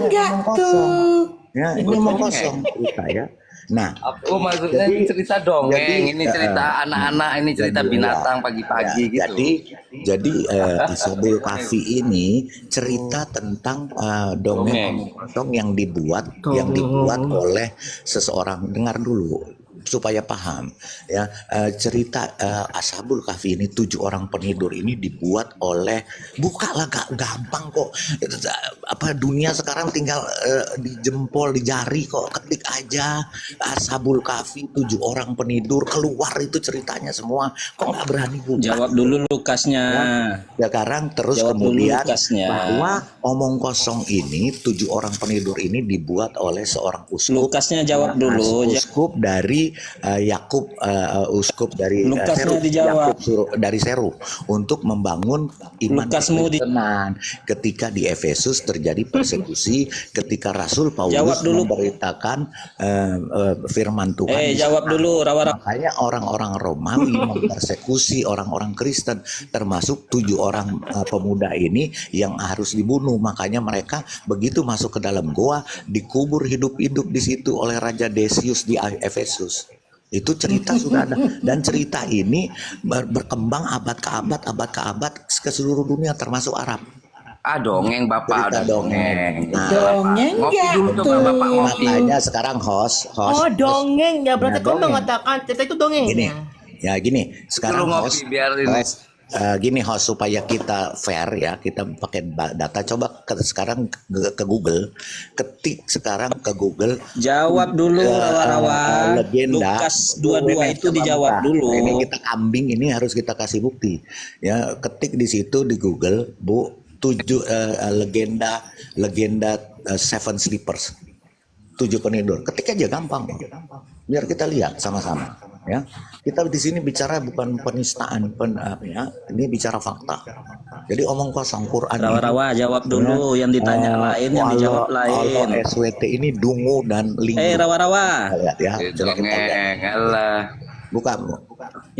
enggak omong kosong. tuh. Ya, ini omong kosong cerita ya. Nah, Oh, maksudnya ini cerita dongeng, ini cerita anak-anak, ini cerita jadi, binatang ya, pagi-pagi gitu. Jadi Ashabul Kahfi ini cerita tentang dongeng omong kosong yang dibuat oleh seseorang. Dengar dulu supaya paham ya. Cerita Ashabul Kahfi ini 7 orang penidur ini dibuat oleh, bukalah, gak gampang kok. Apa dunia sekarang tinggal di jempol, di jari kok, ketik aja Ashabul Kahfi 7 orang penidur, keluar itu ceritanya semua. Kok nggak berani buka? Jawab dulu Lukasnya. Ya sekarang terus Jawab dulu kemudian Lukasnya. bahwa omong kosong ini 7 orang penidur ini dibuat oleh seorang uskup. Lukasnya jawab dulu. Uskup dari Yakub, uskup dari Lukasnya Seru, dijawab. Yakub dari Seru, untuk membangun iman Lukasmu Kristen. Ketika di Efesus terjadi persekusi, ketika Rasul Paulus memberitakan firman Tuhan. Jawab dulu, Rawa-Rawa. Makanya orang-orang Romawi mempersekusi orang-orang Kristen, termasuk 7 orang pemuda ini yang harus dibunuh. Makanya mereka begitu masuk ke dalam goa dikubur hidup-hidup di situ oleh Raja Decius di Efesus. Itu cerita sudah ada, dan cerita ini berkembang abad ke abad ke seluruh dunia termasuk Arab. Dongeng Bapak, Cerita dongeng. Dongeng ngopi enggak dulu tuh. coba Bapak, ngopi. Makanya sekarang host Oh, dongeng ya, berarti kau dongeng. mengatakan cerita itu dongeng. Gini, ya gini. Sekarang Suruh ngopi, host, biarin. gini host, supaya kita fair ya, kita pakai data. Coba sekarang ke Google, ketik sekarang ke Google. Jawab dulu, Rawa-Rawa. Legenda. Lukas 22 itu dijawab dulu. Ini kita kambing, ini harus kita kasih bukti. Ya, ketik di situ di Google, Bu, 7 legenda Seven Sleepers. 7 penidur. Ketik aja, gampang. Biar kita lihat sama-sama. Ya, kita di sini bicara bukan penistaan, ya, ini bicara fakta. Jadi omong kosong Quran. Rawa-Rawa jawab dulu, yang ditanya lain, yang dijawab lain. Kalau SWT ini dungu dan lingu. Rawa-Rawa. Lihat ya, coba kita lihat. Dongeng, alah. Buka,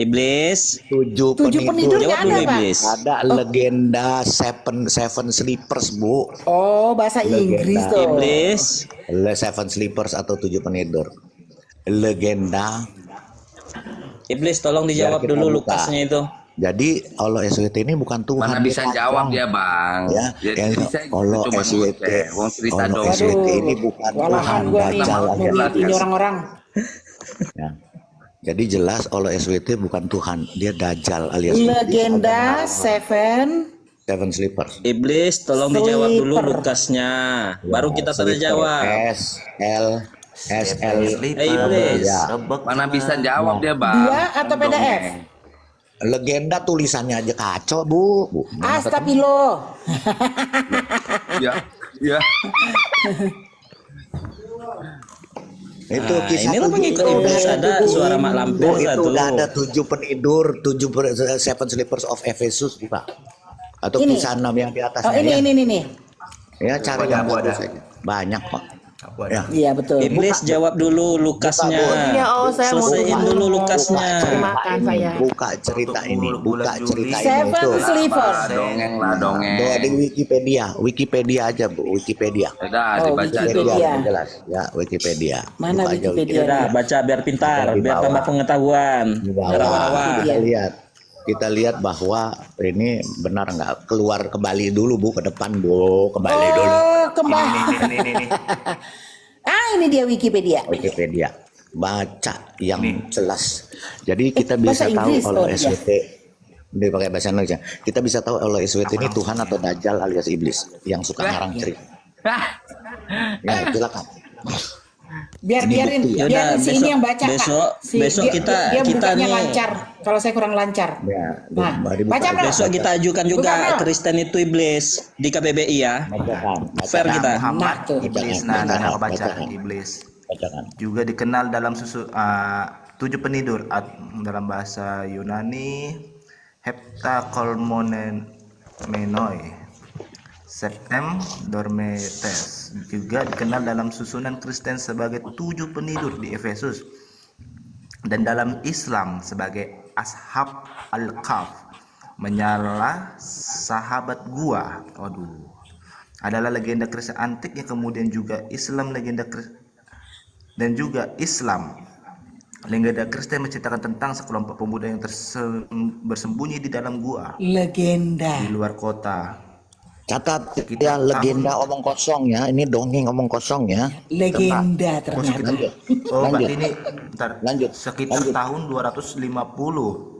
Iblis. 7 7 penidur Jawab nggak dulu, ada, Pak? Iblis. Ada legenda Seven Sleepers, Bu. Oh, bahasa Inggris tuh. Iblis. Seven Sleepers atau 7 penidur. Legenda. Iblis, tolong dijawab Biar kita dulu buka. Lukasnya itu. Jadi Allah SWT ini bukan Tuhan. Mana bisa dia jawab kacang. dia, Bang. Ya, Jadi yang bisa Allah cuma SWT, wong cerita Allah dongeng. SWT ini bukan Walahan Tuhan, gua nih Dajjal mau aja. mute ini orang-orang. Ya. Jadi jelas Allah SWT bukan Tuhan, dia Dajjal alias Legenda Seven Sleepers. Iblis, tolong dijawab dulu Sleeper. Lukasnya. Baru kita tanya Sleeper, jawab. SL. Iblis. Ya. Mana bisa jawab dia, Bang. Dia atau PDF? Legenda tulisannya aja kacau, Bu. Astagfirullah. Ya, ya. Itu Nah, kisah inilah 7 pengikut itu Iblis, udah ada Bu. suara Mak Lampir Bu, itu satu. udah ada 7 penidur, 7 Seven Sleepers of Ephesus, buka. Atau Ini. kisah 6 yang di Oh, atasnya. ini. Ya, cari yang bagus saja. Banyak, Pak. Ya. Iya, betul. Iblis, jawab dulu Lukasnya. Iya, oh, saya mau Selesaiin dulu Lukasnya. makan saya. Buka cerita ini, buka cerita ini Seven tuh. Sleepers. Dongeng lah, Doa dongeng. di Wikipedia aja, Bu, Wikipedia. Udah, Oh, dibaca Wikipedia. dulu. Yang jelas, ya, Wikipedia. Mana Buka aja Wikipedia? Udah, baca biar pintar, Di biar bawah. tambah pengetahuan. Di bawah. Rawa-rawa. Kita lihat bahwa ini benar nggak, keluar ke Bali dulu, Bu, ke depan, Bu, ke Bali dulu. Oh, kembali. Ini. Ini dia Wikipedia. Wikipedia, baca yang jelas. Jadi kita bisa bahasa tahu Inggris, kalau oh, iya. SWT dia pakai bahasa Indonesia. Kita bisa tahu kalau SWT ini Tuhan atau Dajjal alias iblis yang suka ngarang cerita. Ya, silakan. Biarin Ya udah, biarin si ini yang baca, besok- Kak. besok kita bukanya nih. lancar. Kalau saya kurang lancar. Ya, Nah, mari buka. baca, Bro. Besok kita ajukan juga Bukan, Bro. Kristen itu iblis di KBBI ya. Bacakan, Fair kita. Nah, tuh. Iblis, Bacakan, nah, baca bacakan. iblis bacakan. juga dikenal dalam 7 penidur dalam bahasa Yunani heptakolmomenoi. Septem Dormetes juga dikenal dalam susunan Kristen sebagai 7 penidur di Efesus dan dalam Islam sebagai Ashab Al-Kahf, menyala sahabat gua. Waduh. adalah legenda Kristen antik yang kemudian juga Islam dan juga Islam. Legenda Kristen menceritakan tentang sekelompok pemuda yang bersembunyi di dalam gua Legenda. di luar kota. Catat Sekitar ya, legenda tahun- omong kosong ya. Ini dongeng omong kosong ya. Legenda Oh, ternyata. berarti ini Lanjut. sekitar tahun 250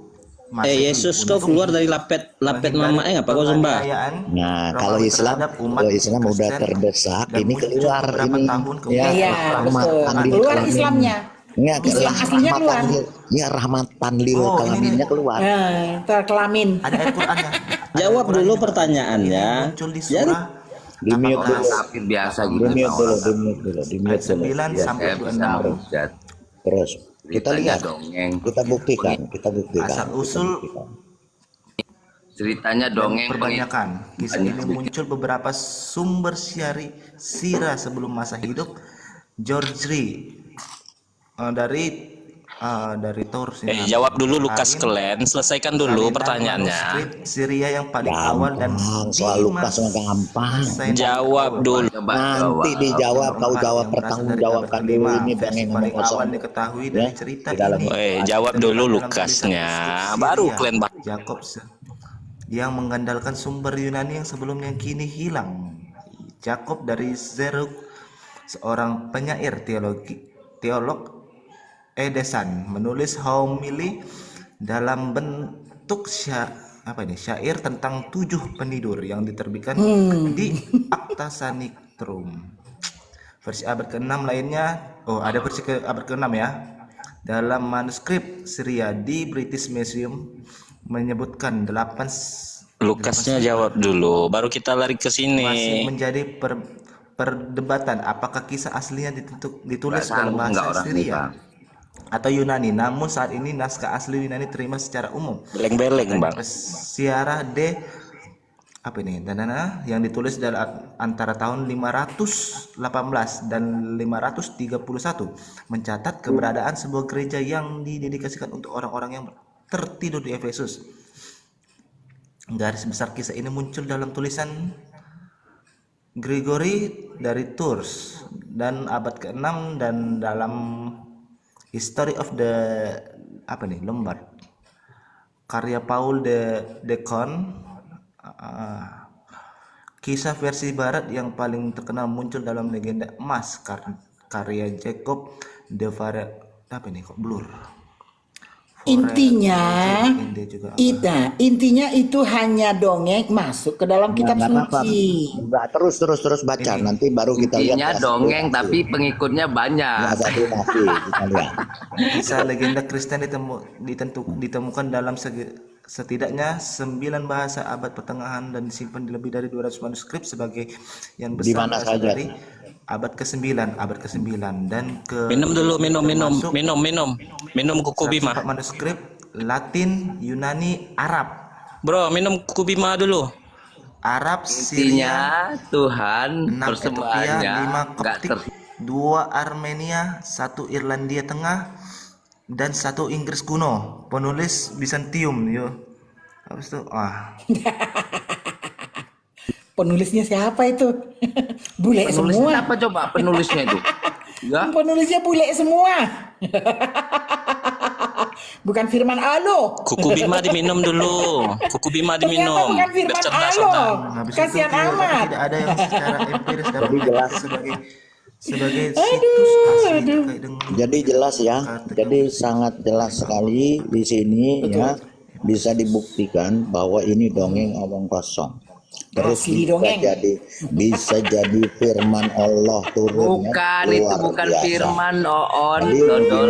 Masehi Yesus kau untuk keluar dari lapet mama apa kau sembah? penganiayaan Nah, kalau Romawi Islam, terhadap umat kalau Islam udah Kristen terdesak, dan ini muncul keluar beberapa ini. tahun Ya, kemudian. Iya, rahmatan betul. lil Keluar alamin. Islamnya. Ya, Islam aslinya keluar. Ya, rahmatan lil Oh, ini alaminnya nih. keluar. Nah, terkelamin. Ada ayat Qurannya. Jawab dulu pertanyaannya. Ini muncul di Jadi surah Di mute Orang dulu. kafir biasa gitu. Di mute sama dulu, orang di mute dulu, di mute ayat dulu. 9 Ya, sampai Saya bisa 26. menghujat. terus kita Ceritanya lihat, dongeng. kita buktikan. Asal usul Ceritanya dongeng perbanyakan. Kisah Banyak ini sedikit. muncul beberapa sumber sirah sebelum masa hidup George dari Tours. Jawab dulu Lukas Klen, selesaikan dulu pertanyaannya. Syria yang paling awal dan gampang, soal Lukas mah gampang. Jawab dulu. Coba Nanti dijawab, kau jawab, yang berasal dari pertanggungjawabkan abad dulu kelima. ini Versi dongeng omong paling kosong. awal diketahui Ya, dari cerita di dalam- ini. Jawab dulu Dalam Lukasnya, tulisan baru Syria, Klen bang. Jacob yang mengandalkan sumber Yunani yang sebelumnya kini hilang. Jacob dari Zerug, seorang penyair teolog Edesan, menulis homili dalam bentuk syair tentang 7 penidur yang diterbitkan di Akta Sanitrum. Versi abad ke-6 lainnya, ada versi ke abad ke-6 ya. Dalam manuskrip Syria di British Museum menyebutkan 8 Lukasnya jawab dulu, baru kita lari ke masih sini. menjadi perdebatan apakah kisah aslinya ditulis Nggak dalam sanggup nggak bahasa orang ini, Syria Bang. atau Yunani. Namun saat ini naskah asli Yunani terima secara umum. Beleng-beleng bang. Siara yang ditulis antara tahun 518 dan 531 mencatat keberadaan sebuah gereja yang didedikasikan untuk orang-orang yang tertidur di Efesus. Garis besar kisah ini muncul dalam tulisan Gregory dari Tours dan abad ke-6 dan dalam History of the Lombard karya Paul de Decon. Kisah versi barat yang paling terkenal muncul dalam legenda emas karya Jacob de Blur. Intinya, juga intinya itu hanya dongeng masuk ke dalam kitab Nggak apa-apa. suci. Nggak, terus baca, nanti baru kita lihat. Intinya ya, dongeng satu tapi pengikutnya banyak. Ya, satu nasi, kita lihat. Kisah legenda Kristen ditemukan dalam setidaknya 9 bahasa abad pertengahan dan disimpan di lebih dari 200 manuskrip sebagai yang Di besar mana berasal saja? dari abad ke-9 dan ke Minum dulu, minum kuku termasuk bima. 104 manuskrip Latin, Yunani, Arab. Bro, minum kuku bima dulu. Arab, Intinya Syria, Tuhan 6 Ethiopia, persembahannya 5 nggak Koptik, 2 Armenia, 1 Irlandia Tengah, dan 1 Inggris kuno. Penulis Bizantium, yo. Habis itu, Penulisnya siapa itu? Bule Penulisnya semua. apa coba penulisnya itu? Ya, Penulisnya bule semua. Bukan Firman Allah. Kuku bima diminum dulu. Kuku bima Ternyata diminum. bukan Firman Biar cerdas Allah. otak. habis Kasihan itu amat. tidak ada yang secara empiris dapat Jadi jelas. sebagai situs asli terkait dengan Jadi jelas ya, jadi sangat jelas sekali di sini ya, bisa dibuktikan bahwa ini dongeng omong kosong. Terus Asli dongeng. bisa jadi firman Allah turun. bukan itu bukan firman Oon Jadi, dodol.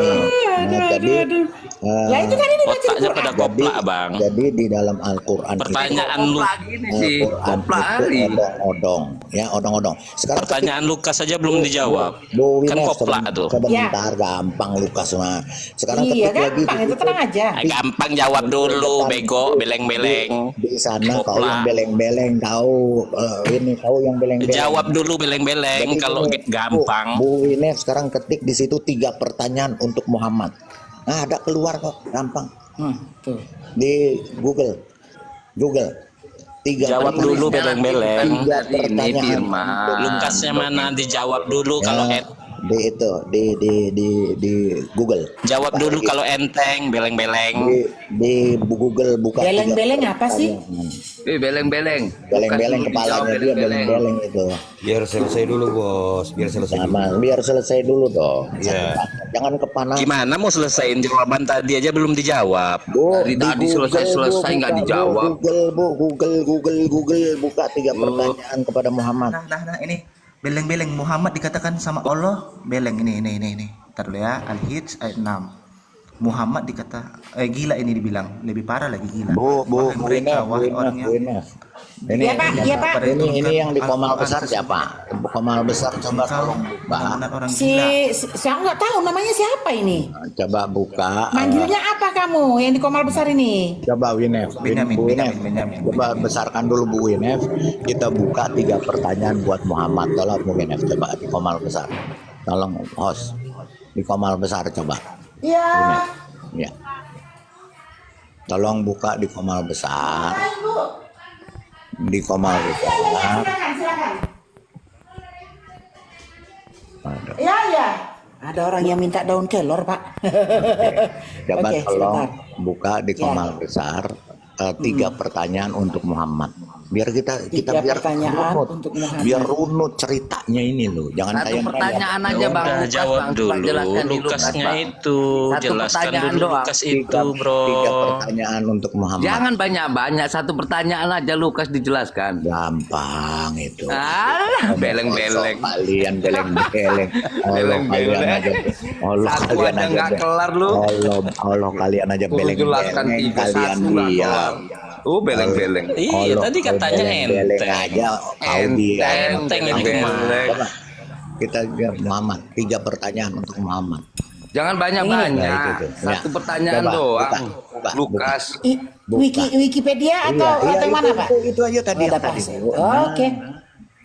Lah itu kan ini baca di Otaknya pada Quran. koplak bang. jadi di dalam Al-Quran Pertanyaan lu, Koplak gini sih, koplak itu hari. odong-odong, ya odong-odong. Sekarang pertanyaan Lukas saja belum dijawab. Bu Kan Wines, koplak tuh. sebentar, gampang Lukas mah. Sekarang Iya ketik lagi gampang, itu tenang aja. Gampang jawab dulu, bego, beleng-beleng. di sana kau Koplak. yang beleng-beleng tahu, ini kau yang beleng-beleng. Jawab dulu beleng-beleng. Jadi Kalau ini, gampang. Bu Wines sekarang ketik di situ 3 pertanyaan untuk Muhammad. Nah, ada keluar kok, gampang. Tuh. Di Google. Jawab dulu beleng-beleng. Tiga Tadi ini pertanyaan. Firman. Lukasnya mana? Dijawab dulu kalau di itu di Google. jawab dulu kalau enteng, beleng-beleng. Di Google buka. Beleng-beleng tiga apa sih? pertanyaan. Beleng-beleng. Beleng-beleng Bukan kepalanya dijawab dia beleng-beleng itu. Biar selesai dulu bos, biar selesai dulu. Sama, biar selesai dulu dong. Iya. Jangan kepanasan. Gimana mau selesaiin jawaban tadi aja belum dijawab? Bu, Dari di tadi Google, selesai Bu, nggak buka, dijawab. Bu, Google buka 3 pertanyaan kepada Muhammad. Nah, ini beleng-beleng Muhammad dikatakan sama Allah beleng ini. Ntar dulu ya, Al-Hijj ayat 6. Muhammad dikata gila, ini dibilang lebih parah lagi gila. Bu, Wahai mereka, wahai orang yang Ini, Iya, Pak. Iya, Pak. ini yang di Komal besar siapa? Komal besar coba tolong buka. benar-benar orang Si, gila. saya nggak tahu namanya siapa ini. Coba buka. Manggilnya apa kamu yang di Komal besar ini? Coba Winef, Benyamin, Bu Winef. Benyamin. Coba besarkan dulu Bu Winef. Kita buka 3 pertanyaan buat Muhammad. Tolong Bu Winef, coba di Komal besar. Tolong host di Komal besar coba. Iya. Ya. Tolong buka di Komal besar. Di Komal besar. Silakan. Ada. Iya. Ada orang yang minta daun kelor, Pak. Coba Oke, tolong sebentar. buka di Komal besar 3 pertanyaan untuk Muhammad. Biar kita 3 biar pertanyaan runut, untuk Muhammad. biar runut ceritanya ini loh. Jangan Satu tayang-tayang. pertanyaan aja Bang. Udah Lukas, jawab Bang. dulu. Jelaskan di Lukasnya Bang. itu, Satu jelaskan pertanyaan dulu doang. Lukas itu, bro. 3 pertanyaan untuk Muhammad. Jangan banyak-banyak, satu pertanyaan aja Lukas dijelaskan. Gampang itu. Beleng-beleng. Kalian beleng-beleng. Allah kalian aja. Allah Satu kalian aja nggak kelar lu. Allah kalian aja Gua jelaskan beleng-beleng. 3 Kalian 1 nggak dia. kelar. Oh, beleng-beleng. Iya, tadi katanya beleng aja kau dia. Enteng itu mah. Coba, kita lihat Muhammad 3 pertanyaan untuk Muhammad. Jangan Nah, banyak-banyak. itu tuh. Satu Ya. pertanyaan Coba, doang. buka. Lukas. Wikipedia atau mana, Pak? Itu aja tadi. Ada tadi. pas. Oke.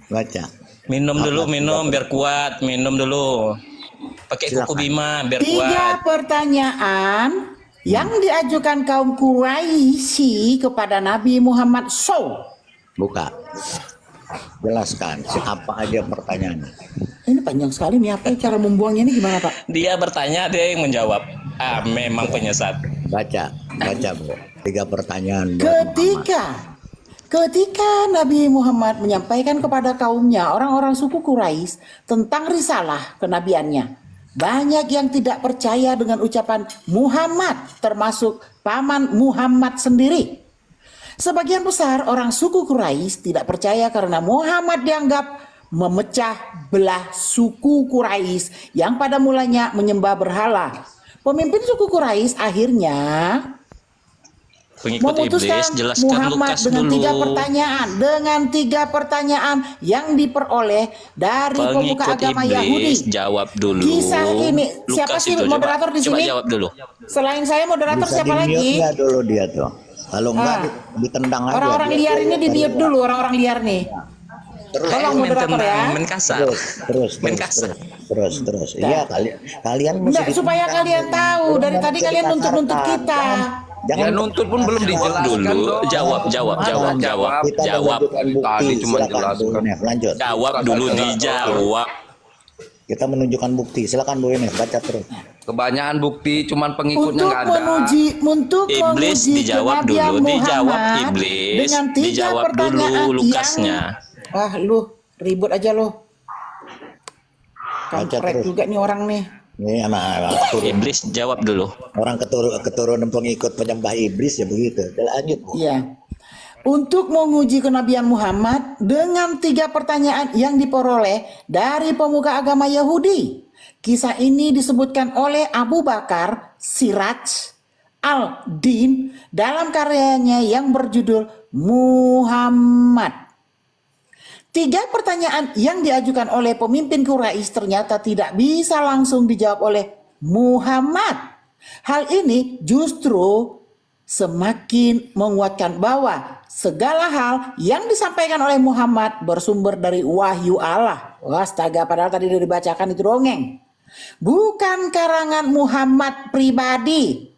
Baca. Minum dulu, minum biar kuat. Minum dulu. Pakai kuku Bima biar 3 kuat. pertanyaan yang diajukan kaum Quraisy kepada Nabi Muhammad SAW. Buka. Jelaskan siapa aja pertanyaannya. Ini panjang sekali nih, apa cara membuangnya ini gimana, Pak? Dia bertanya, dia yang menjawab. Ah, memang penyesat. Baca, Bu. 3 pertanyaan buat Muhammad. Ketika Nabi Muhammad menyampaikan kepada kaumnya, orang-orang suku Quraisy, tentang risalah kenabiannya, banyak yang tidak percaya dengan ucapan Muhammad, termasuk paman Muhammad sendiri. Sebagian besar orang suku Quraisy tidak percaya karena Muhammad dianggap memecah belah suku Quraisy yang pada mulanya menyembah berhala. Pemimpin suku Quraisy akhirnya Pengikut memutuskan iblis, jelaskan Muhammad Lukas dengan dulu. 3 pertanyaan yang diperoleh dari pemuka Pengikut agama iblis, Yahudi. jawab dulu. Kisah ini, siapa sih itu, moderator di coba sini? jawab dulu. Selain saya moderator Bisa siapa di-mute lagi? nggak dulu dia tuh? Kalau enggak ditendang aja. Orang-orang Dia liar tuh ini di mute dulu, orang-orang liar nih. Terus, Tolong moderator ya. Main kasar. Main kasar. terus. Iya, kalian mesti Enggak, supaya kalian tahu. Dari tadi kalian nuntut-nuntut kita. Ya nuntut pun belum dijelaskan Dulu, dong. jawab. Kita Jawab. menunjukkan bukti. Tadi cuma Silakan, jelaskan. Bu Inef, lanjut. Jawab dulu, dijawab. Kita menunjukkan bukti. Silakan Bu Inef, baca terus. Kebanyakan bukti, cuman pengikutnya Untuk nggak ada. untuk Iblis menguji dijawab kenabian dulu, dijawab Muhammad iblis, dengan 3 dijawab dulu pertanyaan Lukasnya. Wah, lu ribut aja lu. Baca Kampret terus. juga nih orang nih. Ini anak Iblis jawab dulu. orang keturunan pengikut penyembah iblis ya begitu. Lanjut, Bu. Iya. Untuk menguji kenabian Muhammad dengan 3 pertanyaan yang diperoleh dari pemuka agama Yahudi. Kisah ini disebutkan oleh Abu Bakar Siraj al-Din dalam karyanya yang berjudul Muhammad. 3 pertanyaan yang diajukan oleh pemimpin Quraisy ternyata tidak bisa langsung dijawab oleh Muhammad. Hal ini justru semakin menguatkan bahwa segala hal yang disampaikan oleh Muhammad bersumber dari wahyu Allah. Astaga, padahal tadi udah dibacakan itu dongeng. Bukan karangan Muhammad pribadi.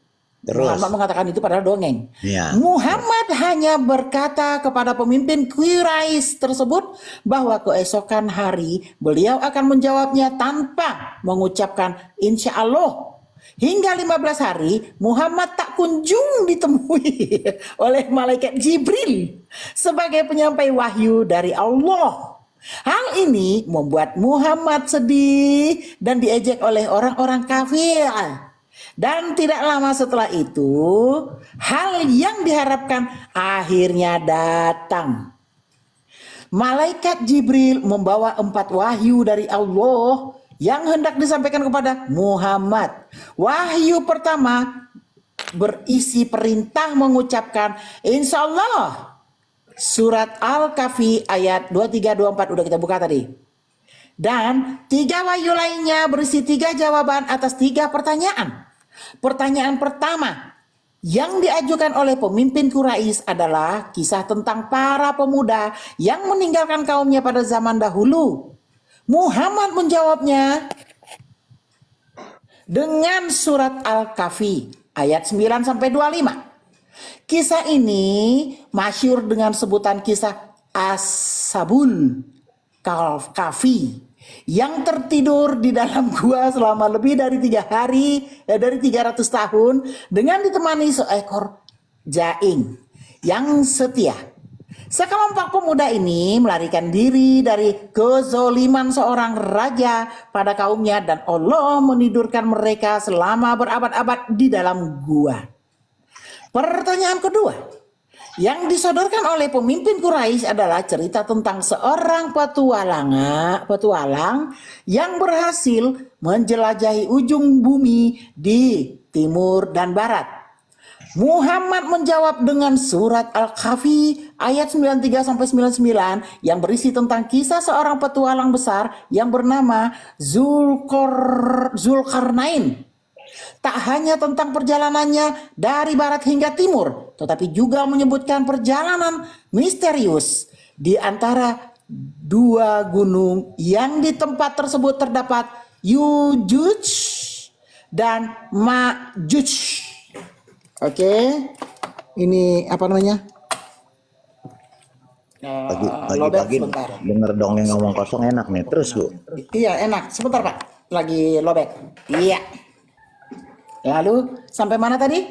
Terus? Muhammad mengatakan itu padahal dongeng. Ya. Muhammad hanya berkata kepada pemimpin Quraisy tersebut bahwa keesokan hari beliau akan menjawabnya tanpa mengucapkan insya Allah. Hingga 15 hari Muhammad tak kunjung ditemui oleh malaikat Jibril sebagai penyampai wahyu dari Allah. Hal ini membuat Muhammad sedih dan diejek oleh orang-orang kafir. Dan tidak lama setelah itu, hal yang diharapkan akhirnya datang. Malaikat Jibril membawa 4 wahyu dari Allah yang hendak disampaikan kepada Muhammad. Wahyu pertama berisi perintah mengucapkan insya Allah. Surat Al-Kahfi ayat 23-24 udah kita buka tadi. Dan 3 wahyu lainnya berisi 3 jawaban atas 3 pertanyaan. Pertanyaan pertama yang diajukan oleh pemimpin Quraisy adalah kisah tentang para pemuda yang meninggalkan kaumnya pada zaman dahulu. Muhammad menjawabnya dengan surat Al-Kahfi ayat 9-25. Kisah ini masyhur dengan sebutan kisah Ashabul Kahfi yang tertidur di dalam gua selama lebih dari 300 tahun dengan ditemani seekor jaing yang setia. Sekelompok pemuda ini melarikan diri dari kezoliman seorang raja pada kaumnya dan Allah menidurkan mereka selama berabad-abad di dalam gua. Pertanyaan kedua yang disodorkan oleh pemimpin Quraisy adalah cerita tentang seorang petualang yang berhasil menjelajahi ujung bumi di timur dan barat. Muhammad menjawab dengan surat Al-Kahfi ayat 93-99 yang berisi tentang kisah seorang petualang besar yang bernama Zulkarnain. Tak hanya tentang perjalanannya dari barat hingga timur, tetapi juga menyebutkan perjalanan misterius di antara 2 gunung yang di tempat tersebut terdapat Yujuj dan Majuj. Oke, ini apa namanya? Pagi-pagi denger dongeng ngomong kosong enak nih. Terus Bu. Iya enak. Sebentar Pak, lagi lobek. Iya. Lalu sampai mana tadi?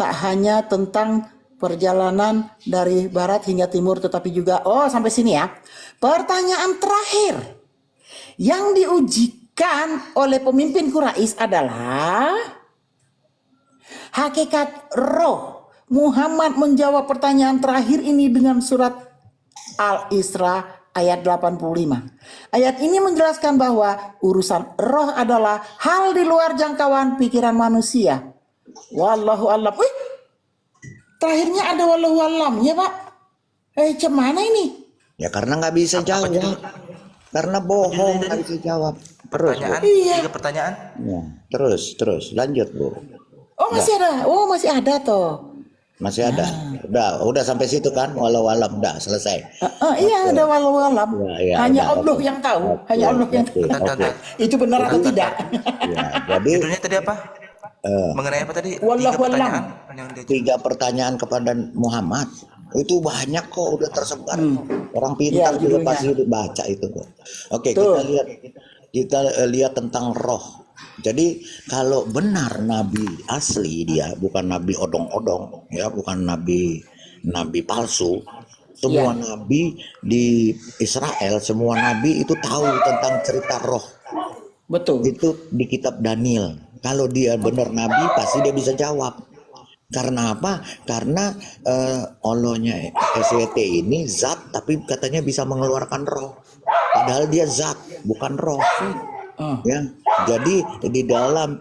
Tak hanya tentang perjalanan dari barat hingga timur tetapi juga sampai sini ya. Pertanyaan terakhir yang diujikan oleh pemimpin Quraisy adalah hakikat roh. Muhammad menjawab pertanyaan terakhir ini dengan surat Al-Isra ayat 85. Ayat ini menjelaskan bahwa urusan roh adalah hal di luar jangkauan pikiran manusia. Wallahu a'lam. Wih, terakhirnya ada wallahu a'lam ya Pak. Cemana ini? Ya karena nggak bisa jawab. Karena bohong nggak bisa jawab. Terus Bu. Pertanyaan? 3 pertanyaan? Ya, terus lanjut Bu. Masih ada. Masih ada toh. Masih ada. Udah sampai situ kan. Walau alam udah selesai. Iya ada walau alam. Ya, hanya udah, Allah yang tahu. Hanya Allah yang tahu. Itu benar atau tidak? Ya, jadi Judulnya tadi apa? Mengenai apa tadi? 3 Wallahu pertanyaan alam. yang dia 3 pertanyaan kepada Muhammad. Itu banyak kok udah tersebar. Orang pintar Ya, juga judulnya. pasti baca itu kok. Oke, Tuh. kita lihat tentang roh. Jadi kalau benar nabi asli dia, bukan nabi odong-odong, ya, bukan nabi palsu. Semua nabi di Israel, semua nabi itu tahu tentang cerita roh. Betul. Itu di kitab Daniel. Kalau dia benar nabi, pasti dia bisa jawab. Karena apa? Karena Allahnya SWT ini zat, tapi katanya bisa mengeluarkan roh. Padahal dia zat, bukan roh. Ya, jadi di dalam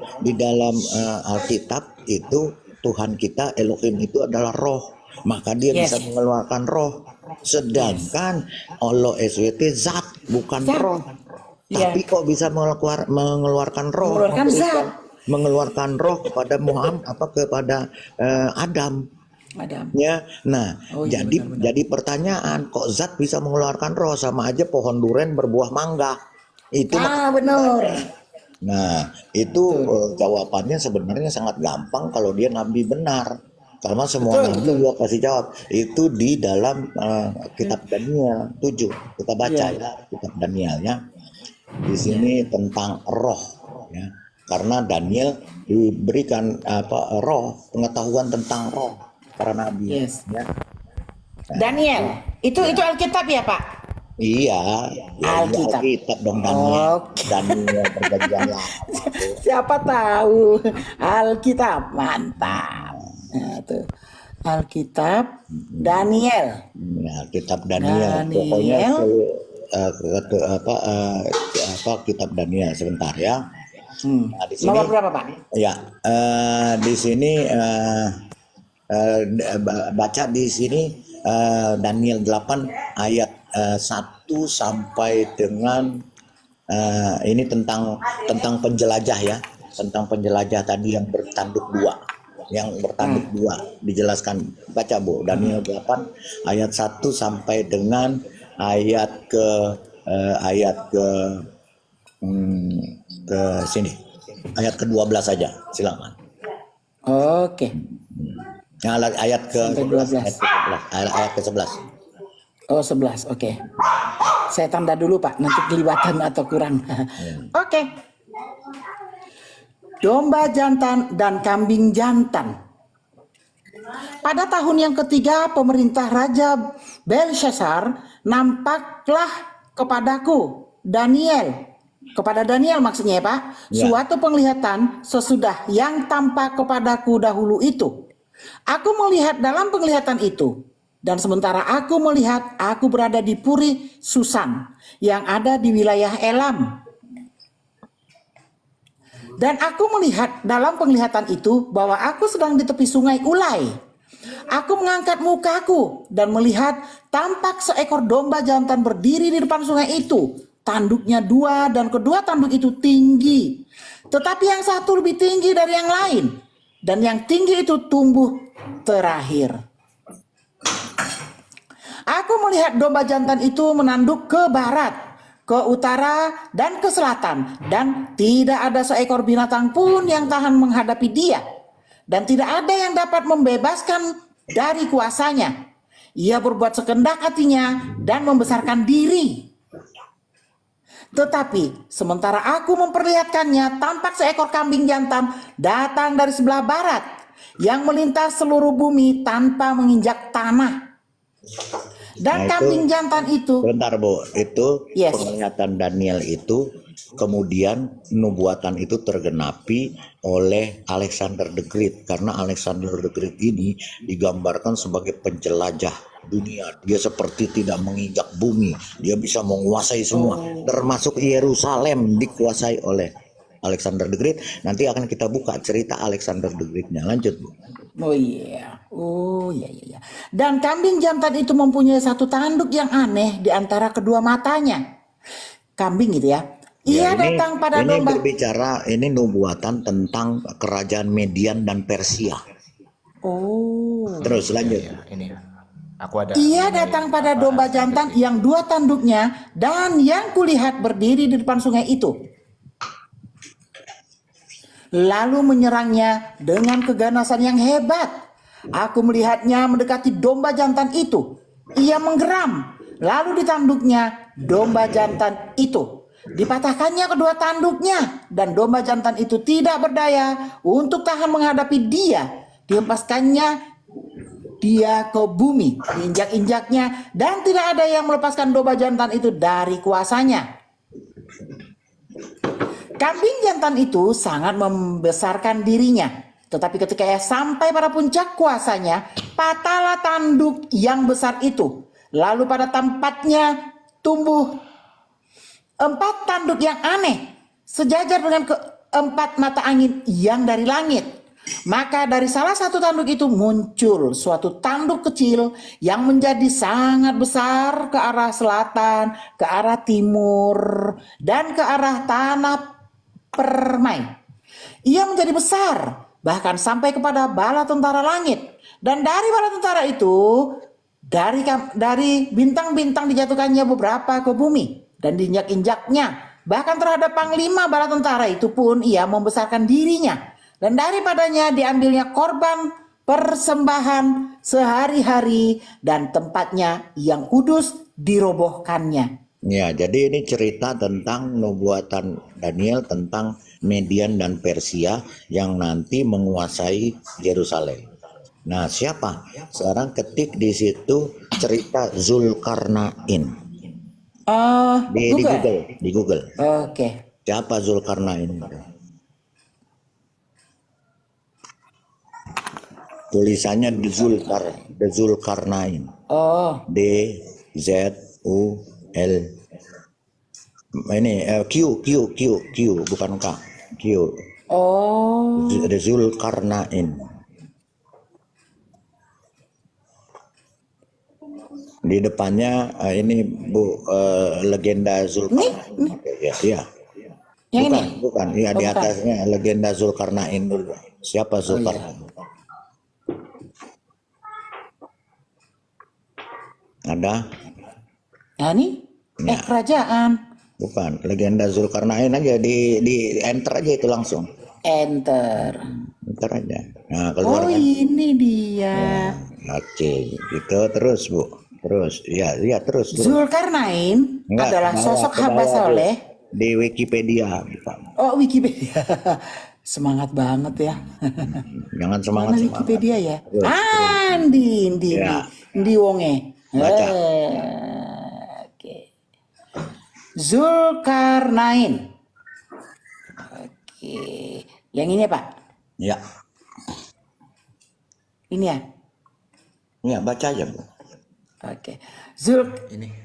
Alkitab itu Tuhan kita Elohim itu adalah roh, maka dia bisa mengeluarkan roh. Sedangkan Allah SWT zat, bukan roh. Tapi kok bisa mengeluarkan roh? Mengeluarkan zat. Mengeluarkan roh kepada Muhammad kepada Adam. Ya, nah, jadi pertanyaan, kok zat bisa mengeluarkan roh? Sama aja pohon duren berbuah mangga. Itu benar. Nah, itu jawabannya sebenarnya sangat gampang kalau dia nabi benar. Karena semua nabi juga pasti jawab. Itu di dalam kitab Daniel 7. Kita baca ya kitab Danielnya. Di sini tentang roh ya. Karena Daniel diberikan roh, pengetahuan tentang roh para nabi Yes. ya. Daniel, itu Alkitab ya Pak? Iya, ya, Alkitab. Alkitab dong Daniel. Oke. Daniel perjanjian lama tuh. Siapa tahu Alkitab, mantap. Nah, tuh. Alkitab Daniel. Ya, kitab Daniel. Pokoknya kitab Daniel sebentar ya. Nah, di sini, Nomor berapa Pak? ya, di sini baca di sini Daniel 8 ayat 1 sampai dengan ini tentang penjelajah ya, tentang penjelajah tadi yang bertanduk dua, dijelaskan. Baca Bu, Daniel 8 ayat 1 sampai dengan ayat ke sini, ayat ke-12 saja, silakan. Oke. Nah, ayat Sampai 12. ayat ke-11. Oh 11, oke. Saya tanda dulu Pak, nanti kelibatan atau kurang. Oke. Domba jantan dan kambing jantan. Pada tahun yang ketiga pemerintah Raja Belshazzar, nampaklah kepadaku kepada Daniel maksudnya ya Pak, suatu penglihatan sesudah yang tampak kepadaku dahulu itu. Aku melihat dalam penglihatan itu, dan sementara aku melihat, aku berada di Puri Susan yang ada di wilayah Elam. Dan aku melihat dalam penglihatan itu bahwa aku sedang di tepi sungai Ulai. Aku mengangkat mukaku dan melihat tampak seekor domba jantan berdiri di depan sungai itu. Tanduknya 2 dan kedua tanduk itu tinggi. Tetapi yang satu lebih tinggi dari yang lain. Dan yang tinggi itu tumbuh terakhir. Aku melihat domba jantan itu menanduk ke barat, ke utara, dan ke selatan. Dan tidak ada seekor binatang pun yang tahan menghadapi dia. Dan tidak ada yang dapat membebaskan dari kuasanya. Ia berbuat sekendak hatinya dan membesarkan diri. Tetapi sementara aku memperlihatkannya, tampak seekor kambing jantan datang dari sebelah barat yang melintas seluruh bumi tanpa menginjak tanah. Dan kambing jantan itu, bentar Bu, itu Yes. penglihatan Daniel itu kemudian nubuatan itu tergenapi oleh Alexander the Great, karena Alexander the Great ini digambarkan sebagai penjelajah dunia. Dia seperti tidak menginjak bumi, dia bisa menguasai semua, termasuk Yerusalem dikuasai oleh Alexander the Great. Nanti akan kita buka cerita Alexander the Great-nya. Lanjut Bu. oh iya. Dan kambing jantan itu mempunyai satu tanduk yang aneh di antara kedua matanya. Kambing gitu ya. Ia datang pada ini domba. berbicara, ini nubuatan tentang kerajaan Median dan Persia. Terus lanjut. Ini aku ada. Ia datang pada domba jantan yang 2 tanduknya dan yang kulihat berdiri di depan sungai itu. Lalu menyerangnya dengan keganasan yang hebat. Aku melihatnya mendekati domba jantan itu. Ia menggeram. Lalu ditanduknya domba jantan itu. Dipatahkannya kedua tanduknya. Dan domba jantan itu tidak berdaya untuk tahan menghadapi dia. Dihempaskannya dia ke bumi, diinjak-injaknya, dan tidak ada yang melepaskan domba jantan itu dari kuasanya. Kambing jantan itu sangat membesarkan dirinya, tetapi ketika ia sampai pada puncak kuasanya, patahlah tanduk yang besar itu. Lalu pada tempatnya tumbuh 4 tanduk yang aneh, sejajar dengan ke-4 mata angin yang dari langit. Maka dari salah satu tanduk itu muncul suatu tanduk kecil yang menjadi sangat besar ke arah selatan, ke arah timur, dan ke arah tanah permai. Ia menjadi besar, bahkan sampai kepada bala tentara langit. Dan dari bala tentara itu, dari bintang-bintang dijatuhkannya beberapa ke bumi dan diinjak-injaknya. Bahkan terhadap panglima bala tentara itu pun ia membesarkan dirinya. Dan daripadanya diambilnya korban persembahan sehari-hari dan tempatnya yang kudus dirobohkannya. Ya, jadi ini cerita tentang nubuatan Daniel tentang Median dan Persia yang nanti menguasai Yerusalem. Nah, siapa? Sekarang ketik di situ cerita Zulkarnain. Di Google. Google. Oke. Siapa Zulkarnain? Tulisannya The Zulkarnain. Oh, D Z U L. Ini Q bukan K. Q. oh, The Zulkarnain. Di depannya ini Bu legenda Zulkarnain. Ya. yang Bukan, ini? bukan. Iya, di bukan. atasnya legenda Zulkarnain dulu. Siapa Zulkarnain? Ada? Nah ini Ya. kerajaan. Bukan. Legenda Zulkarnain aja di enter aja itu langsung. Enter. Enter aja. Nah, keluar Oh, kan? ini dia. Oke, gitu terus Bu. Terus, terus. Zulkarnain Enggak, adalah bawah, sosok ke hamba bawah, Bu. soleh. Di Wikipedia. Bukan. Oh, Wikipedia. Semangat banget ya. Jangan Mana semangat. Wikipedia ya? Terus, Ndi Ya. wonge. Baca. Oke. Zulkarnain. Oke. Yang ini ya, Pak? Ya. Ini ya? Ya, baca aja, Bu. Oke.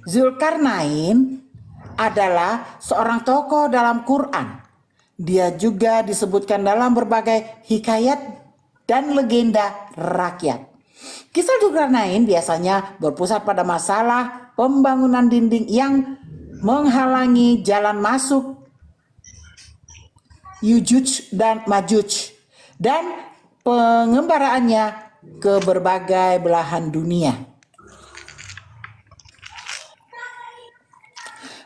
Zulkarnain adalah seorang tokoh dalam Quran. Dia juga disebutkan dalam berbagai hikayat dan legenda rakyat. Kisah Zulkarnain biasanya berpusat pada masalah pembangunan dinding yang menghalangi jalan masuk Yajuj dan Majuj dan pengembaraannya ke berbagai belahan dunia.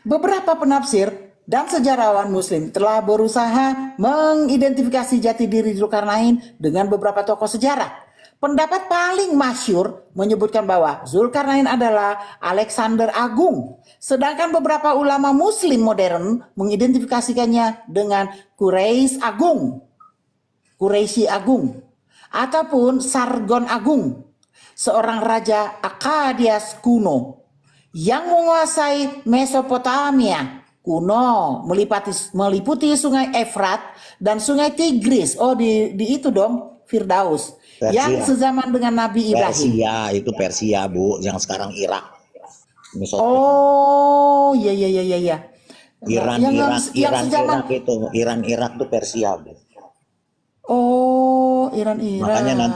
Beberapa penafsir dan sejarawan muslim telah berusaha mengidentifikasi jati diri Zulkarnain dengan beberapa tokoh sejarah. Pendapat paling masyhur menyebutkan bahwa Zulkarnain adalah Alexander Agung, sedangkan beberapa ulama muslim modern mengidentifikasikannya dengan Quraisy Agung, ataupun Sargon Agung, seorang raja Akkadias kuno yang menguasai Mesopotamia kuno, meliputi sungai Efrat dan sungai Tigris. Oh, di itu dong, Firdaus. Persia. Yang sezaman dengan Nabi Ibrahim. Persia, Bu, yang sekarang Irak. Oh, iya. Iran sejaman. Irak tuh Persia, Bu. Oh, Iran. Makanya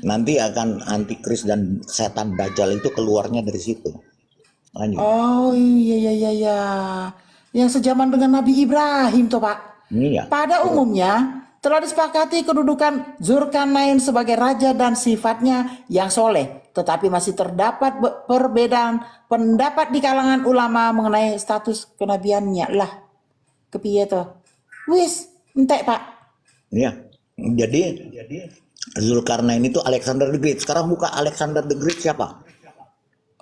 nanti akan antikris dan setan dajjal itu keluarnya dari situ. Lanjut. Oh, iya. Yang sejaman dengan Nabi Ibrahim tuh, Pak. Iya. Pada umumnya telah disepakati kedudukan Zulkarnain sebagai raja dan sifatnya yang soleh. Tetapi masih terdapat perbedaan pendapat di kalangan ulama mengenai status kenabiannya. Lah, kepiye toh? Wis, entek, Pak. Iya. Jadi Zulkarnain itu Alexander the Great. Sekarang buka Alexander the Great siapa?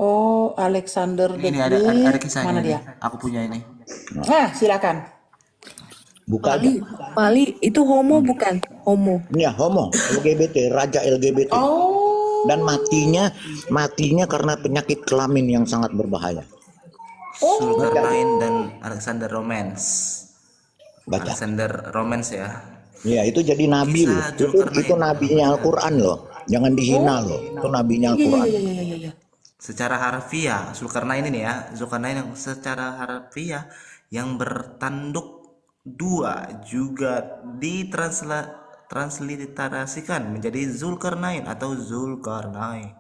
Oh, Alexander the Ini Great. ada kisahnya Mana nih. dia? Aku punya ini. Nah, silakan. Buka aja. Mali itu homo bukan? Homo. Iya, homo, LGBT, raja LGBT. Oh. Dan matinya karena penyakit kelamin yang sangat berbahaya. Zulkarnain dan Alexander Romance. Baca. Alexander Romance ya. Iya, itu jadi nabi loh. Kisah Zulkarnain. Itu nabinya Al-Qur'an loh. Jangan dihina loh. Itu nabinya Al-Qur'an. Iya. Secara harfiah Zulkarnain ini ya, Zulkarnain yang secara harfiah yang bertanduk dua juga ditransliterasikan menjadi Zulkarnain atau Zulkarnain.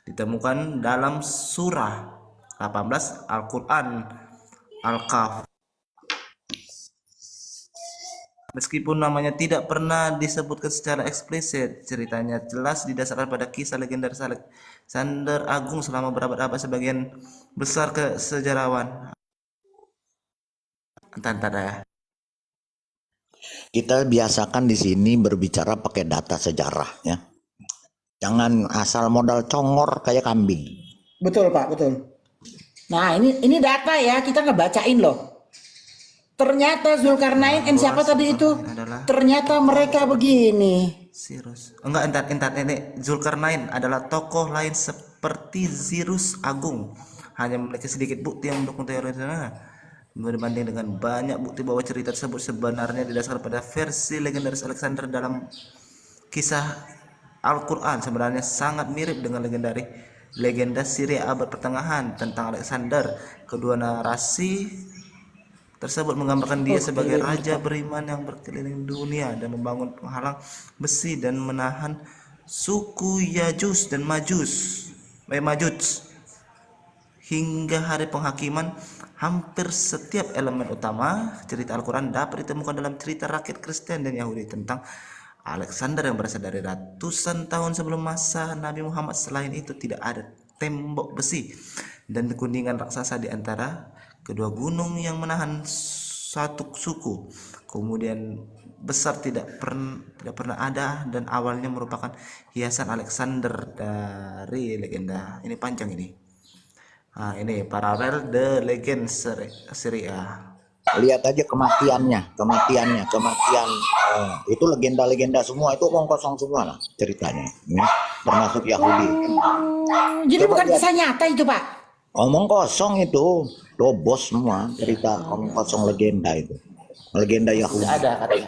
Ditemukan dalam surah 18 Al-Quran Al-Kahf. Meskipun namanya tidak pernah disebutkan secara eksplisit, ceritanya jelas didasarkan pada kisah legendaris Alexander Agung selama berabad-abad. Sebagian besar sejarawan Entar ya. Kita biasakan di sini berbicara pakai data sejarah ya. Jangan asal modal congor kayak kambing. Betul Pak, betul. Nah ini data ya, kita ngebacain loh. Ternyata Zulkarnain, siapa tadi itu? Adalah Ternyata mereka begini. Sirus. Enggak, entar ini Zulkarnain adalah tokoh lain seperti Zirus Agung. Hanya memiliki sedikit bukti yang mendukung teori berbanding dengan banyak bukti bahwa cerita tersebut sebenarnya didasarkan pada versi legendaris Alexander dalam kisah Al-Quran. Sebenarnya sangat mirip dengan legenda Syria abad pertengahan tentang Alexander. Kedua narasi tersebut menggambarkan dia sebagai raja beriman yang berkeliling dunia dan membangun penghalang besi dan menahan suku Yajus dan Majuj hingga hari penghakiman. Hampir setiap elemen utama cerita Al-Quran dapat ditemukan dalam cerita rakyat Kristen dan Yahudi tentang Alexander yang berasal dari ratusan tahun sebelum masa Nabi Muhammad. Selain itu tidak ada tembok besi dan kuningan raksasa di antara kedua gunung yang menahan satu suku. Kemudian besar tidak pernah ada dan awalnya merupakan hiasan Alexander dari legenda. Ini panjang ini. Nah, ini paralel The Legend Syria. Lihat aja kematian itu legenda-legenda semua, itu omong kosong semua lah ceritanya ya. Termasuk Yahudi. Jadi bukan kisah nyata itu Pak? Omong kosong itu, dobos semua cerita omong kosong legenda itu. Legenda Yahudi. Ada katanya.